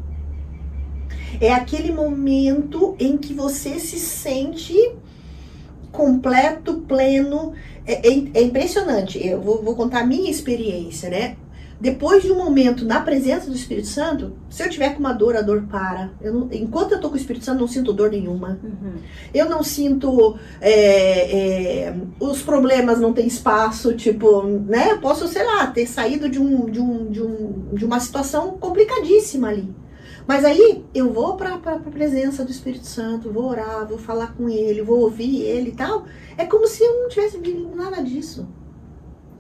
É aquele momento em que você se sente completo, pleno. É impressionante. Eu vou contar a minha experiência, né? Depois de um momento na presença do Espírito Santo, se eu tiver com uma dor, a dor para. Enquanto eu tô com o Espírito Santo, não sinto dor nenhuma. Eu não sinto... os problemas não têm espaço, né? Eu posso, sei lá, ter saído de uma situação complicadíssima ali. Mas aí eu vou para a presença do Espírito Santo, vou orar, vou falar com ele, vou ouvir ele e tal. É como se eu não tivesse vivido nada disso.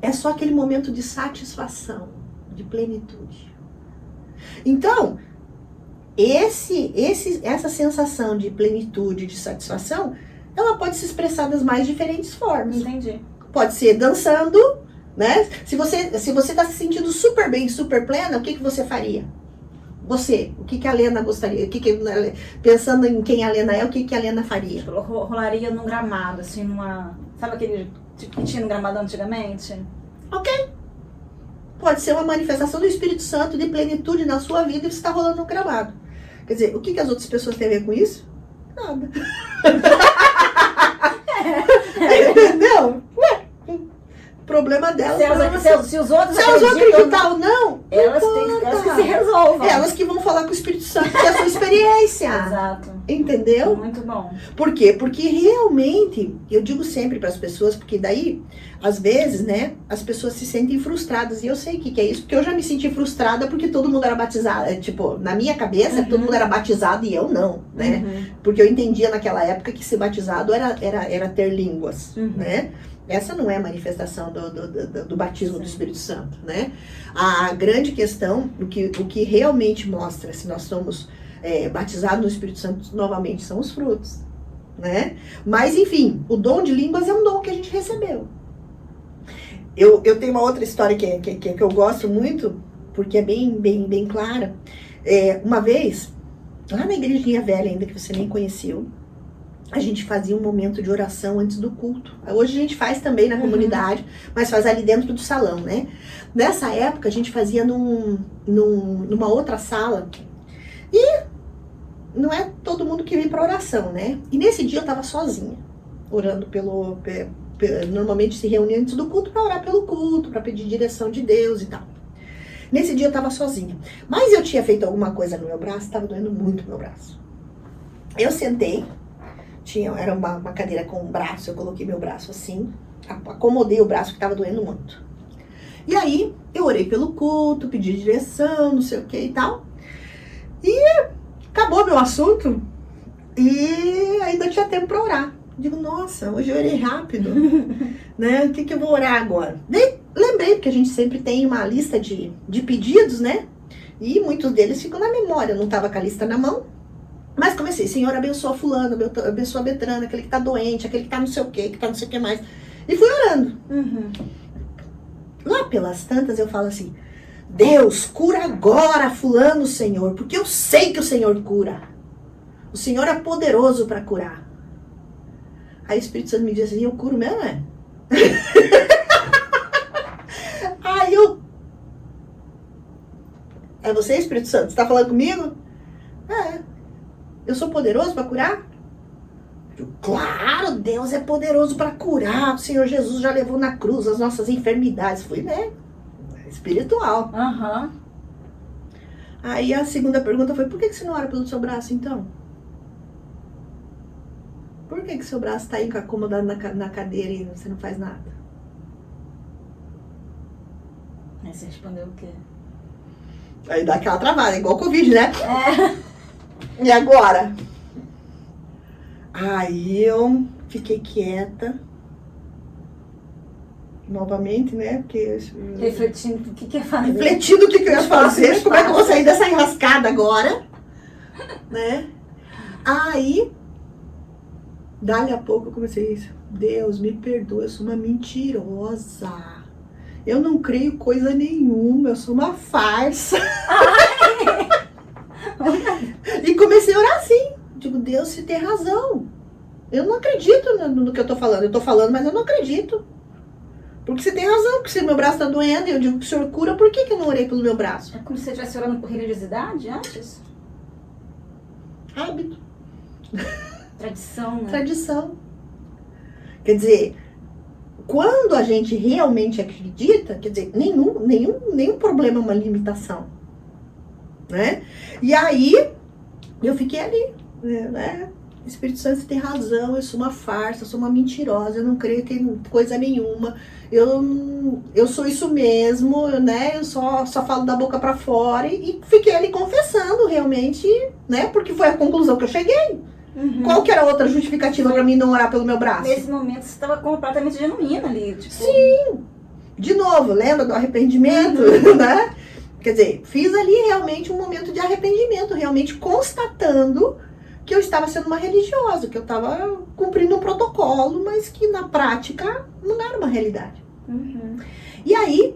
É só aquele momento de satisfação, de plenitude. Então, essa sensação de plenitude, de satisfação, ela pode se expressar das mais diferentes formas. Entendi. Pode ser dançando, né? Se você está se sentindo super bem, super plena, o que você faria? Você, o que a Lena gostaria? Pensando em quem a Lena é, o que a Lena faria? Eu rolaria num gramado, assim, sabe aquele que tinha no gramado antigamente? Ok. Pode ser uma manifestação do Espírito Santo de plenitude na sua vida e você está rolando no gramado. Quer dizer, o que as outras pessoas têm a ver com isso? Nada. Entendeu? Ué, problema delas. Se os outros acreditam ou não, elas que se resolvam. Elas que vão falar com o Espírito Santo, que é a sua experiência. Exato. Entendeu? Muito bom. Por quê? Porque realmente, eu digo sempre para as pessoas, porque daí, às vezes, né, as pessoas se sentem frustradas. E eu sei o que é isso, porque eu já me senti frustrada porque todo mundo era batizado. Tipo, na minha cabeça, todo mundo era batizado e eu não, né? Porque eu entendia naquela época que ser batizado era ter línguas, né? Essa não é a manifestação do batismo do Espírito Santo, né? A grande questão, o que realmente mostra se nós somos batizados no Espírito Santo novamente são os frutos, né? Mas, enfim, o dom de línguas é um dom que a gente recebeu. Eu tenho uma outra história que eu gosto muito, porque é bem clara. Uma vez, lá na igrejinha velha ainda, que você nem conheceu, a gente fazia um momento de oração antes do culto. Hoje a gente faz também na comunidade, mas faz ali dentro do salão, né? Nessa época a gente fazia numa outra sala. E não é todo mundo que vem para oração, né? E nesse dia eu estava sozinha, orando normalmente se reunia antes do culto para orar pelo culto, para pedir direção de Deus e tal. Nesse dia eu estava sozinha. Mas eu tinha feito alguma coisa no meu braço, estava doendo muito meu braço. Eu sentei. Era uma cadeira com um braço, eu coloquei meu braço assim, acomodei o braço que estava doendo muito. E aí, eu orei pelo culto, pedi direção, não sei o que e tal. E acabou meu assunto e ainda tinha tempo para orar. Digo, nossa, hoje eu orei rápido, né? O que eu vou orar agora? Daí, lembrei, porque a gente sempre tem uma lista de pedidos, né? E muitos deles ficam na memória, eu não estava com a lista na mão. Mas comecei, Senhor, abençoa fulano, abençoa a Betrana, aquele que tá doente, aquele que tá não sei o que tá não sei o que mais. E fui orando. Lá pelas tantas eu falo assim, Deus, cura agora fulano, Senhor, porque eu sei que o Senhor cura. O Senhor é poderoso para curar. Aí o Espírito Santo me diz assim, eu curo mesmo, é? Aí eu... É você, Espírito Santo? Você tá falando comigo? Eu sou poderoso para curar? Claro, Deus é poderoso para curar. O Senhor Jesus já levou na cruz as nossas enfermidades. Fui, né? Espiritual. Aí a segunda pergunta foi, por que você não ora pelo seu braço, então? Por que seu braço está aí acomodado na cadeira e você não faz nada? Aí você respondeu o quê? Aí dá aquela travada, igual o Covid, né? E agora? Aí eu fiquei quieta. Novamente, né? Porque, refletindo o que ia fazer. Refletindo o que eu ia fazer. Como é que eu vou sair dessa enrascada agora? Né? Aí, dali a pouco eu comecei isso. Deus, me perdoa, eu sou uma mentirosa. Eu não creio coisa nenhuma, eu sou uma farsa. E comecei a orar assim. Digo, Deus, você tem razão. Eu não acredito no que eu tô falando. Eu tô falando, mas eu não acredito. Porque você tem razão, porque se meu braço tá doendo e eu digo que o Senhor cura, por que eu não orei pelo meu braço? É como se você estivesse orando por religiosidade antes? Hábito. Tradição, né? Tradição. Quer dizer, quando a gente realmente acredita, quer dizer, nenhum problema é uma limitação. Né? E aí, eu fiquei ali, né? Espírito Santo, você tem razão, eu sou uma farsa, eu sou uma mentirosa, eu não creio em coisa nenhuma, eu sou isso mesmo, né? Eu só falo da boca pra fora e fiquei ali confessando realmente, né? Porque foi a conclusão que eu cheguei. Qual que era a outra justificativa pra mim não orar pelo meu braço? Nesse momento você estava completamente genuína ali. Tipo... Sim! De novo, lembra do arrependimento, né? Quer dizer, fiz ali realmente um momento de arrependimento, realmente constatando que eu estava sendo uma religiosa, que eu estava cumprindo um protocolo, mas que na prática não era uma realidade. E aí,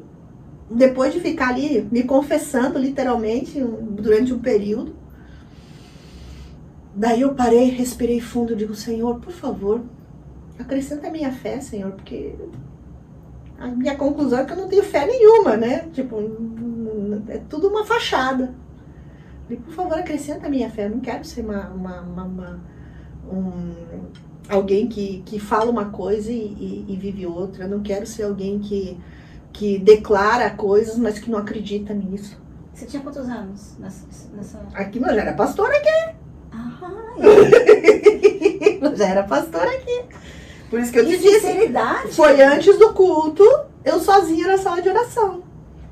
depois de ficar ali me confessando literalmente durante um período, daí eu parei, respirei fundo e digo, Senhor, por favor, acrescenta a minha fé, Senhor, porque a minha conclusão é que eu não tenho fé nenhuma, né? Tipo, é tudo uma fachada. Por favor, acrescenta a minha fé. Eu não quero ser alguém que fala uma coisa e vive outra. Eu não quero ser alguém que declara coisas, mas que não acredita nisso. Você tinha quantos anos nessa... Aqui eu já era pastora aqui. Eu já era pastora aqui. Por isso que eu te disse. Sinceridade. Foi antes do culto, eu sozinha na sala de oração.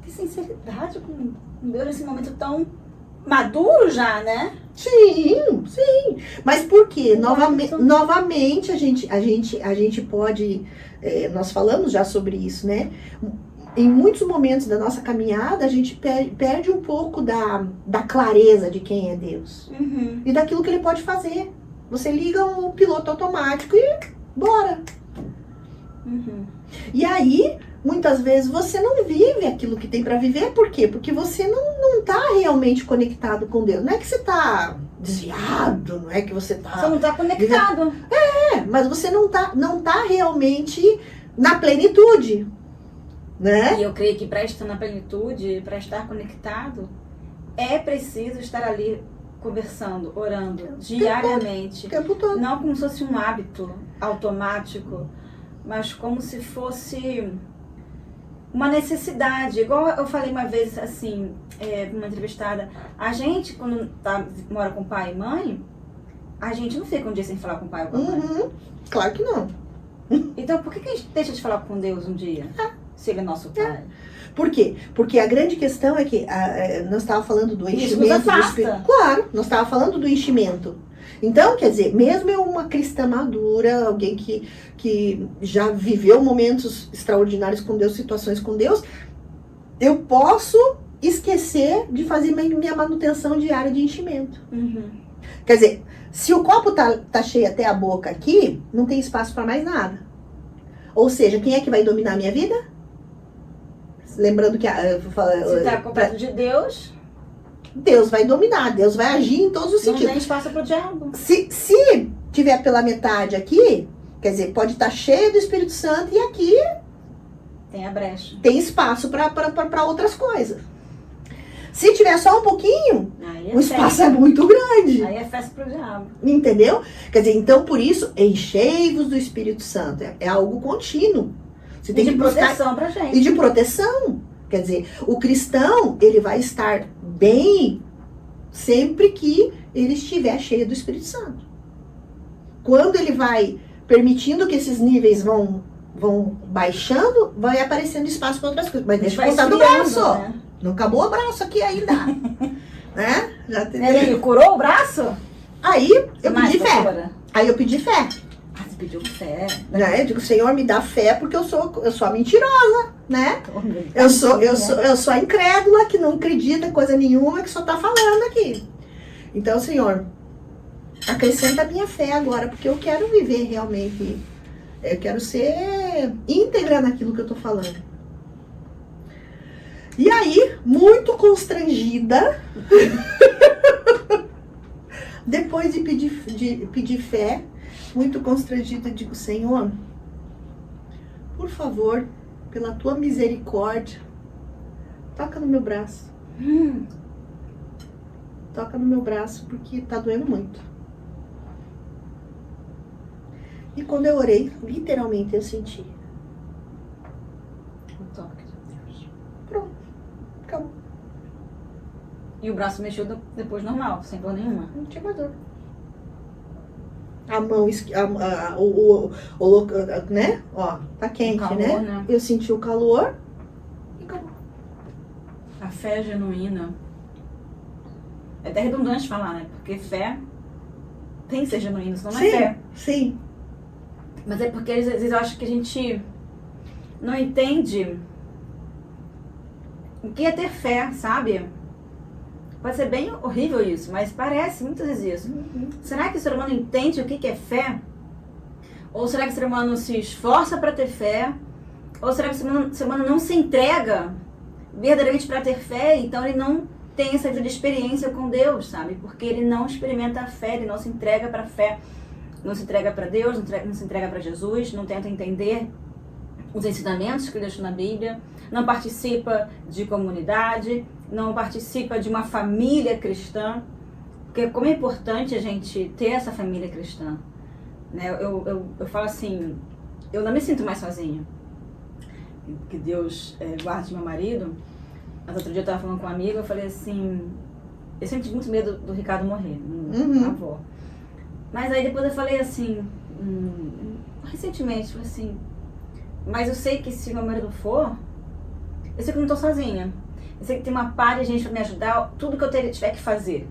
Que sinceridade com Deus nesse momento tão maduro já, né? Sim, sim. Mas por quê? Novamente a gente pode... nós falamos já sobre isso, né? Em muitos momentos da nossa caminhada, a gente perde um pouco da clareza de quem é Deus. E daquilo que Ele pode fazer. Você liga um piloto automático e bora. E aí, muitas vezes, você não vive aquilo que tem para viver. Por quê? Porque você não tá realmente conectado com Deus. Não é que você tá desviado, não é que você tá... Você não tá conectado. Mas você não tá realmente na plenitude. Né? E eu creio que para estar na plenitude, para estar conectado, é preciso estar ali conversando, orando, diariamente. O tempo todo. Não como se fosse um hábito automático, mas como se fosse uma necessidade. Igual eu falei uma vez, assim, numa entrevistada, a gente, quando mora com pai e mãe, a gente não fica um dia sem falar com o pai ou com a mãe. Claro que não. Então, por que a gente deixa de falar com Deus um dia? Se Ele é nosso pai. Por quê? Porque a grande questão é que nós estávamos falando do enchimento. Isso nos afasta. Claro, nós estávamos falando do enchimento. Então, quer dizer, mesmo eu uma cristã madura, alguém que já viveu momentos extraordinários com Deus, situações com Deus, eu posso esquecer de fazer minha manutenção diária de enchimento. Quer dizer, se o copo tá cheio até a boca aqui, não tem espaço para mais nada. Ou seja, quem é que vai dominar a minha vida? Lembrando que se está completo de Deus, Deus vai dominar, Deus vai agir em todos os sentidos. Não tem espaço para o diabo. Se tiver pela metade aqui, quer dizer, pode estar cheio do Espírito Santo e aqui tem a brecha. Tem espaço para outras coisas. Se tiver só um pouquinho, o espaço é muito grande. Aí é festa para o diabo. Entendeu? Quer dizer, então por isso, enchei-vos do Espírito Santo. É algo contínuo. Você tem de que buscar... proteção pra gente. E de proteção. Quer dizer, o cristão, ele vai estar bem sempre que ele estiver cheio do Espírito Santo. Quando ele vai permitindo que esses níveis vão baixando, vai aparecendo espaço para outras coisas. Mas deixa eu contar do braço. Né? Não acabou o braço aqui ainda. Né? Já ele curou o braço? Aí eu pedi fé. Aí eu pedi fé. Você pediu fé. Né? Eu digo, Senhor, me dá fé porque eu sou a mentirosa, né? Eu sou a incrédula que não acredita em coisa nenhuma que só tá falando aqui. Então, Senhor, acrescenta a minha fé agora, porque eu quero viver realmente. Eu quero ser íntegra naquilo que eu tô falando. E aí, muito constrangida, depois de pedir fé, muito constrangida, digo, Senhor, por favor, pela tua misericórdia, toca no meu braço. Toca no meu braço, porque tá doendo muito. E quando eu orei, literalmente eu senti. O toque de Deus. Pronto, acabou. E o braço mexeu depois normal, sem dor nenhuma? Não tinha mais dor. a mão, né? Ó, tá quente, calor, né? Eu senti o calor e acabou. A fé genuína. É até redundante falar, né? Porque fé tem que ser genuína, senão não é fé. Sim. Mas é porque às vezes eu acho que a gente não entende o que é ter fé, sabe? Pode ser bem horrível isso, mas parece muitas vezes isso. Será que o ser humano entende o que é fé? Ou será que o ser humano se esforça para ter fé? Ou será que o ser humano não se entrega verdadeiramente para ter fé? Então ele não tem essa vida de experiência com Deus, sabe? Porque ele não experimenta a fé, ele não se entrega para a fé, não se entrega para Deus, não se entrega para Jesus, não tenta entender os ensinamentos que ele deixou na Bíblia, não participa de comunidade, não participa de uma família cristã, porque como é importante a gente ter essa família cristã, né? Eu falo assim, eu não me sinto mais sozinha, que Deus guarde meu marido. Mas outro dia eu estava falando com uma amiga, eu falei assim, eu senti muito medo do Ricardo morrer, avô. Mas aí depois eu falei assim, recentemente, falei assim, mas eu sei que se meu marido for, eu sei que eu não estou sozinha. Eu sei que tem uma par de gente para me ajudar, tudo que eu tiver que fazer.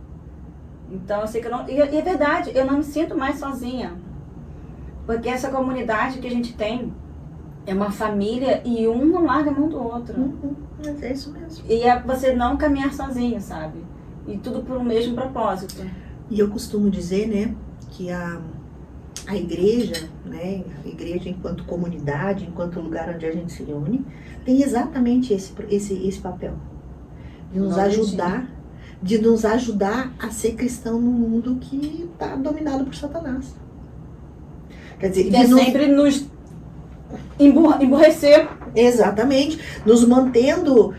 Então eu sei que eu não... E é verdade, eu não me sinto mais sozinha. Porque essa comunidade que a gente tem é uma família e um não larga a mão do outro. Mas é isso mesmo. E é você não caminhar sozinho, sabe? E tudo por um mesmo propósito. E eu costumo dizer, né, que a igreja, né, a igreja enquanto comunidade, enquanto lugar onde a gente se reúne, tem exatamente esse papel. De nos ajudar a ser cristão num mundo que está dominado por Satanás. Quer dizer, sempre nos emburrecer. Exatamente, nos mantendo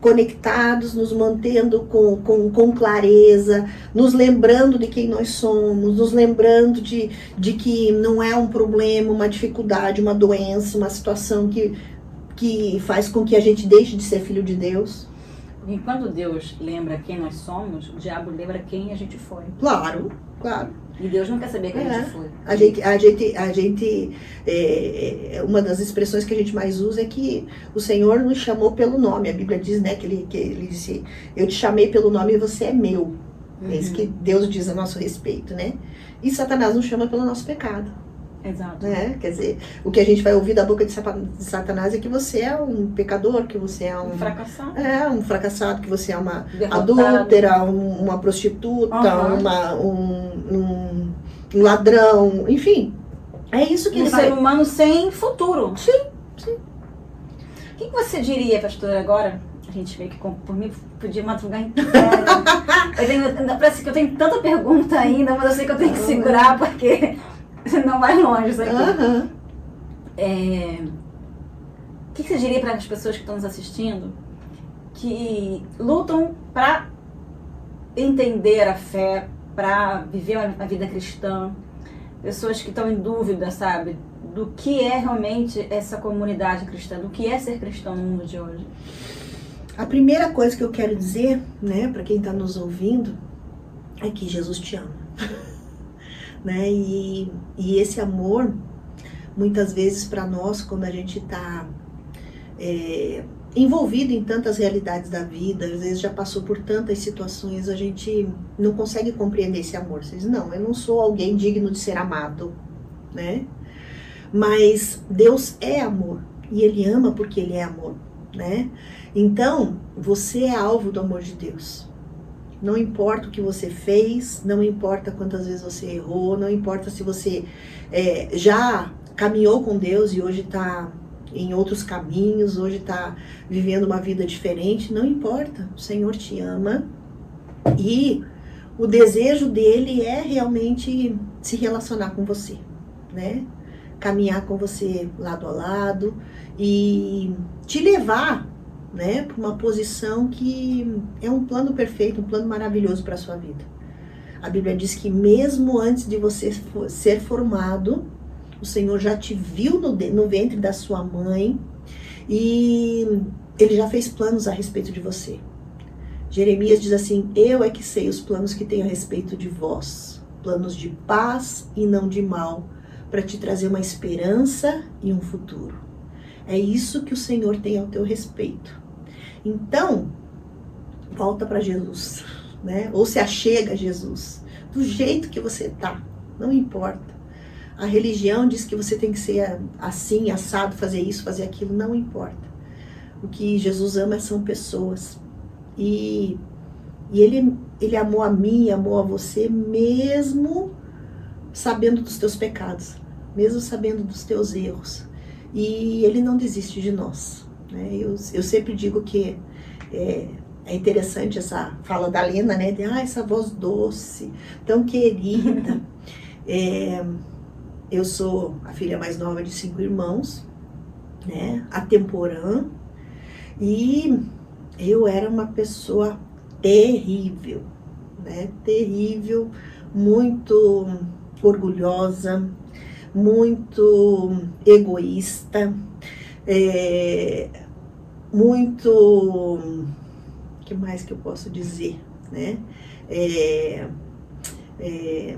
conectados, nos mantendo com clareza, nos lembrando de quem nós somos, nos lembrando de que não é um problema, uma dificuldade, uma doença, uma situação que faz com que a gente deixe de ser filho de Deus. E quando Deus lembra quem nós somos, o diabo lembra quem a gente foi. Claro. E Deus não quer saber quem a gente foi. A gente uma das expressões que a gente mais usa é que o Senhor nos chamou pelo nome. A Bíblia diz, né, que ele disse, eu te chamei pelo nome e você é meu. É isso que Deus diz a nosso respeito, né? E Satanás nos chama pelo nosso pecado. Exato. Né? Quer dizer, o que a gente vai ouvir da boca de Satanás é que você é um pecador, que você é um fracassado. Um fracassado, que você é uma derrotado, adúltera, uma prostituta, um ladrão, enfim. É isso que ele vai... Um ser humano sem futuro. Sim. O que você diria, pastora, agora? A gente vê que por mim podia madrugar inteira. Parece que eu tenho tanta pergunta ainda, mas eu sei que eu tenho que segurar porque não vai longe isso aqui. O que você diria para as pessoas que estão nos assistindo que lutam para entender a fé, para viver uma vida cristã? Pessoas que estão em dúvida, sabe? Do que é realmente essa comunidade cristã, do que é ser cristão no mundo de hoje. A primeira coisa que eu quero dizer, né, para quem está nos ouvindo, é que Jesus te ama. Né? E esse amor, muitas vezes para nós, quando a gente está envolvido em tantas realidades da vida, às vezes já passou por tantas situações, a gente não consegue compreender esse amor. Você diz, não, eu não sou alguém digno de ser amado, né? Mas Deus é amor, e Ele ama porque Ele é amor, né? Então, você é alvo do amor de Deus. Não importa o que você fez, não importa quantas vezes você errou, não importa se você já caminhou com Deus e hoje está em outros caminhos, hoje está vivendo uma vida diferente, não importa. O Senhor te ama e o desejo dele é realmente se relacionar com você, né? Caminhar com você lado a lado e te levar, né, para uma posição que é um plano perfeito, um plano maravilhoso para a sua vida. A Bíblia diz que mesmo antes de você ser formado, o Senhor já te viu no ventre da sua mãe e Ele já fez planos a respeito de você. Jeremias diz assim, eu é que sei os planos que tenho a respeito de vós, planos de paz e não de mal, para te trazer uma esperança e um futuro. É isso que o Senhor tem ao teu respeito. Então, volta para Jesus, né? Ou se achega a Jesus, do jeito que você tá, não importa. A religião diz que você tem que ser assim, assado, fazer isso, fazer aquilo, não importa. O que Jesus ama são pessoas. E ele amou a mim, amou a você, mesmo sabendo dos teus pecados, mesmo sabendo dos teus erros. E ele não desiste de nós, né? Eu sempre digo que é interessante essa fala da Lena, né? De, essa voz doce, tão querida. Eu sou a filha mais nova de 5 irmãos, né? Atemporã. E eu era uma pessoa terrível, né? Terrível, muito orgulhosa, muito egoísta, muito... O que mais que eu posso dizer, né?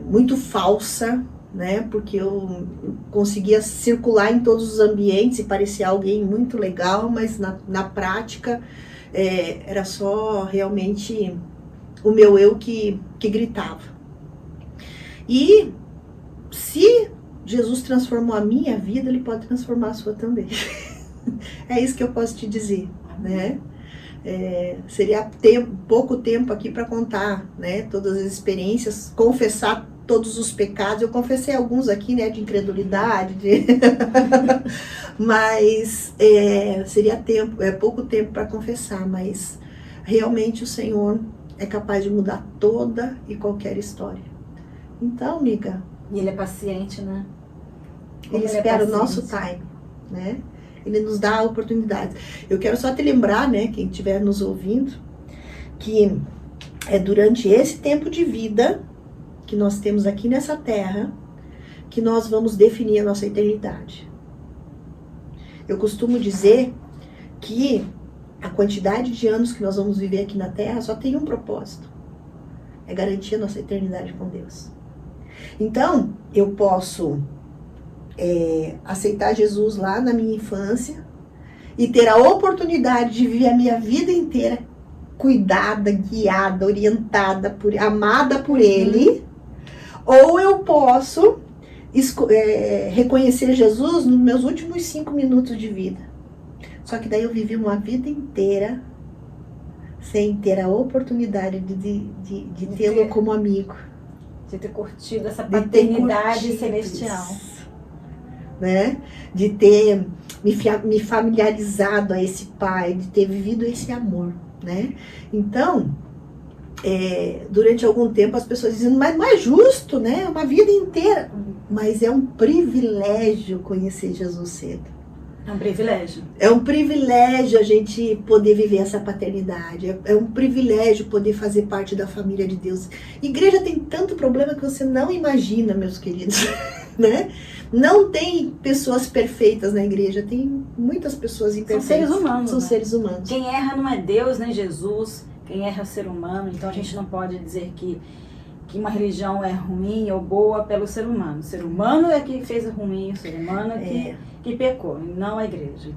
Muito falsa, né? Porque eu conseguia circular em todos os ambientes e parecia alguém muito legal, mas na prática era só realmente o meu eu que gritava. E se Jesus transformou a minha vida, ele pode transformar a sua também. É isso que eu posso te dizer, né? Seria pouco tempo aqui para contar, né, todas as experiências, confessar todos os pecados. Eu confessei alguns aqui, né, de incredulidade, mas seria pouco tempo para confessar, mas realmente o Senhor é capaz de mudar toda e qualquer história. Então, amiga... E ele é paciente, né? Ele espera o nosso time, né? Ele nos dá oportunidades. Eu quero só te lembrar, né, quem estiver nos ouvindo, que é durante esse tempo de vida que nós temos aqui nessa terra que nós vamos definir a nossa eternidade. Eu costumo dizer que a quantidade de anos que nós vamos viver aqui na terra só tem um propósito: é garantir a nossa eternidade com Deus. Então, eu posso aceitar Jesus lá na minha infância e ter a oportunidade de viver a minha vida inteira cuidada, guiada, orientada, amada por Ele, ou eu posso reconhecer Jesus nos meus últimos 5 minutos de vida. Só que daí eu vivi uma vida inteira sem ter a oportunidade de tê-lo como amigo. De ter curtido essa paternidade celestial. Né? De ter me familiarizado a esse Pai, de ter vivido esse amor, né? Então, durante algum tempo as pessoas dizem, mas não é justo, né? Uma vida inteira. Mas é um privilégio conhecer Jesus cedo. É um privilégio. É um privilégio a gente poder viver essa paternidade. É um privilégio poder fazer parte da família de Deus. Igreja tem tanto problema que você não imagina, meus queridos, né? Não tem pessoas perfeitas na igreja, tem muitas pessoas imperfeitas. São seres humanos. São seres humanos. Quem erra não é Deus nem Jesus, quem erra é o ser humano. Então a gente não pode dizer que uma religião é ruim ou boa pelo ser humano. O ser humano é que fez o ruim, o ser humano é que pecou, não a igreja.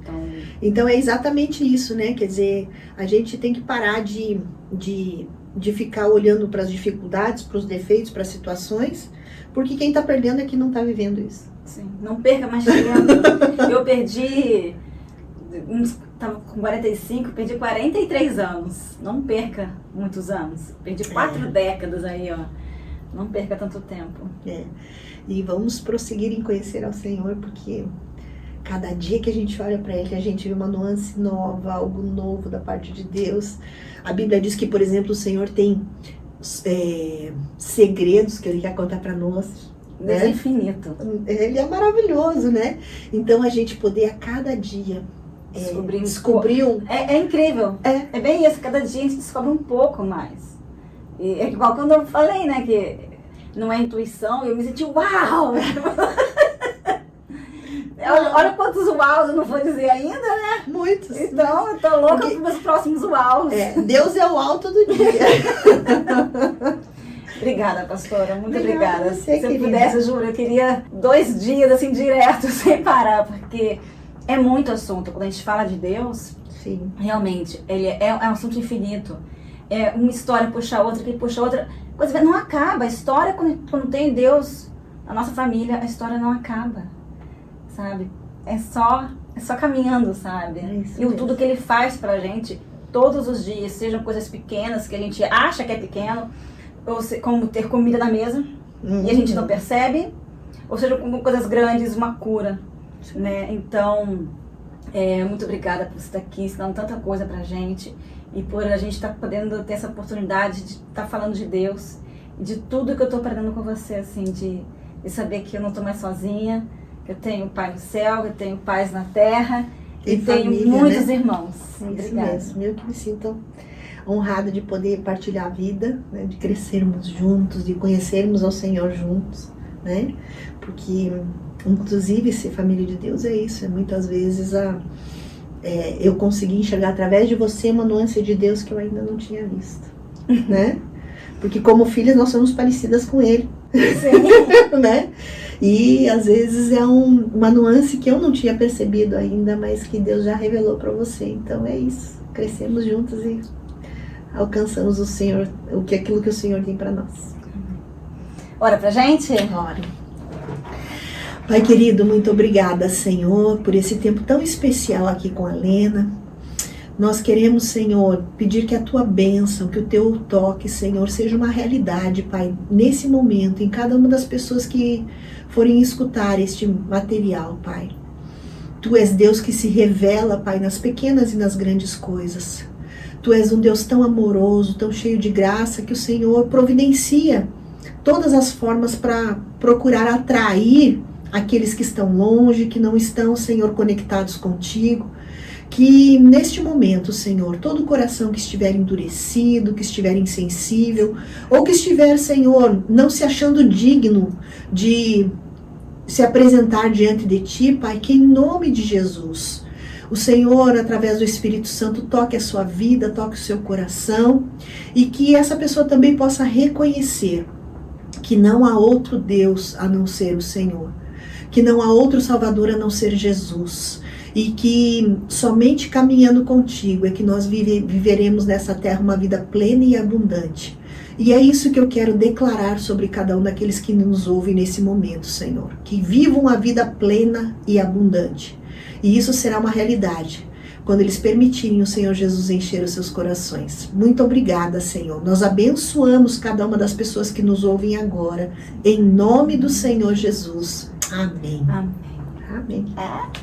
Então é exatamente isso, né? Quer dizer, a gente tem que parar de ficar olhando para as dificuldades, para os defeitos, para as situações, porque quem está perdendo é quem não está vivendo isso. Sim, não perca mais tempo. Eu perdi, estava com 45, perdi 43 anos. Não perca muitos anos. Perdi 4 décadas aí, ó. Não perca tanto tempo. E vamos prosseguir em conhecer ao Senhor, porque cada dia que a gente olha para Ele, a gente vê uma nuance nova, algo novo da parte de Deus. A Bíblia diz que, por exemplo, o Senhor tem segredos que Ele quer contar para nós. Deus é infinito. Ele é maravilhoso, né? Então a gente poder a cada dia descobrir um... É incrível. É bem isso, cada dia a gente descobre um pouco mais. E é igual quando eu falei, né, que não é intuição, eu me senti uau! Olha quantos uaus eu não vou dizer ainda, né? Muitos. Então, eu tô louca para os próximos uaus. Deus é o uau todo dia. Obrigada, pastora, muito Obrigada obrigada. a você, Se eu querida. pudesse, eu juro, eu queria 2 dias assim direto, sem parar, porque é muito assunto. Quando a gente fala de Deus, Sim. realmente, ele é um assunto infinito. É uma história puxa a outra, que puxa a outra. Coisa não acaba. A história, quando tem Deus na nossa família, a história não acaba, sabe? É só caminhando, sabe? isso E o mesmo. tudo que ele faz pra gente todos os dias, sejam coisas pequenas que a gente acha que é pequeno, como ter comida na mesa e a gente não percebe, ou seja, como coisas grandes, uma cura, né? Então, muito obrigada por você estar aqui, ensinando tanta coisa pra gente e por a gente estar podendo ter essa oportunidade de estar falando de Deus e de tudo que eu estou aprendendo com você, assim, de saber que eu não estou mais sozinha, que eu tenho Pai no céu, que eu tenho paz na terra e tenho família, muitos né? irmãos. Isso Obrigada. mesmo. Eu que me sinto honrada de poder partilhar a vida, né? De crescermos juntos, de conhecermos ao Senhor juntos, né? Porque, inclusive, ser família de Deus é isso. Muitas vezes eu consegui enxergar através de você uma nuance de Deus que eu ainda não tinha visto, né? Porque como filhas nós somos parecidas com Ele, Sim. né? E às vezes é uma nuance que eu não tinha percebido ainda, mas que Deus já revelou para você. Então é isso, crescemos juntos e alcançamos o Senhor, aquilo que o Senhor tem para nós. Ora pra gente? Ora. Pai querido, muito obrigada, Senhor, por esse tempo tão especial aqui com a Lena. Nós queremos, Senhor, pedir que a Tua bênção, que o Teu toque, Senhor, seja uma realidade, Pai, nesse momento, em cada uma das pessoas que forem escutar este material, Pai. Tu és Deus que se revela, Pai, nas pequenas e nas grandes coisas. Tu és um Deus tão amoroso, tão cheio de graça, que o Senhor providencia todas as formas para procurar atrair aqueles que estão longe, que não estão, Senhor, conectados contigo. Que neste momento, Senhor, todo coração que estiver endurecido, que estiver insensível, ou que estiver, Senhor, não se achando digno de se apresentar diante de Ti, Pai, que em nome de Jesus, o Senhor, através do Espírito Santo, toque a sua vida, toque o seu coração, e que essa pessoa também possa reconhecer que não há outro Deus a não ser o Senhor, que não há outro Salvador a não ser Jesus, e que somente caminhando contigo é que nós viveremos nessa terra uma vida plena e abundante. E é isso que eu quero declarar sobre cada um daqueles que nos ouvem nesse momento, Senhor. Que vivam a vida plena e abundante. E isso será uma realidade quando eles permitirem o Senhor Jesus encher os seus corações. Muito obrigada, Senhor. Nós abençoamos cada uma das pessoas que nos ouvem agora. Em nome do Senhor Jesus. Amém. Amém. Amém. Amém.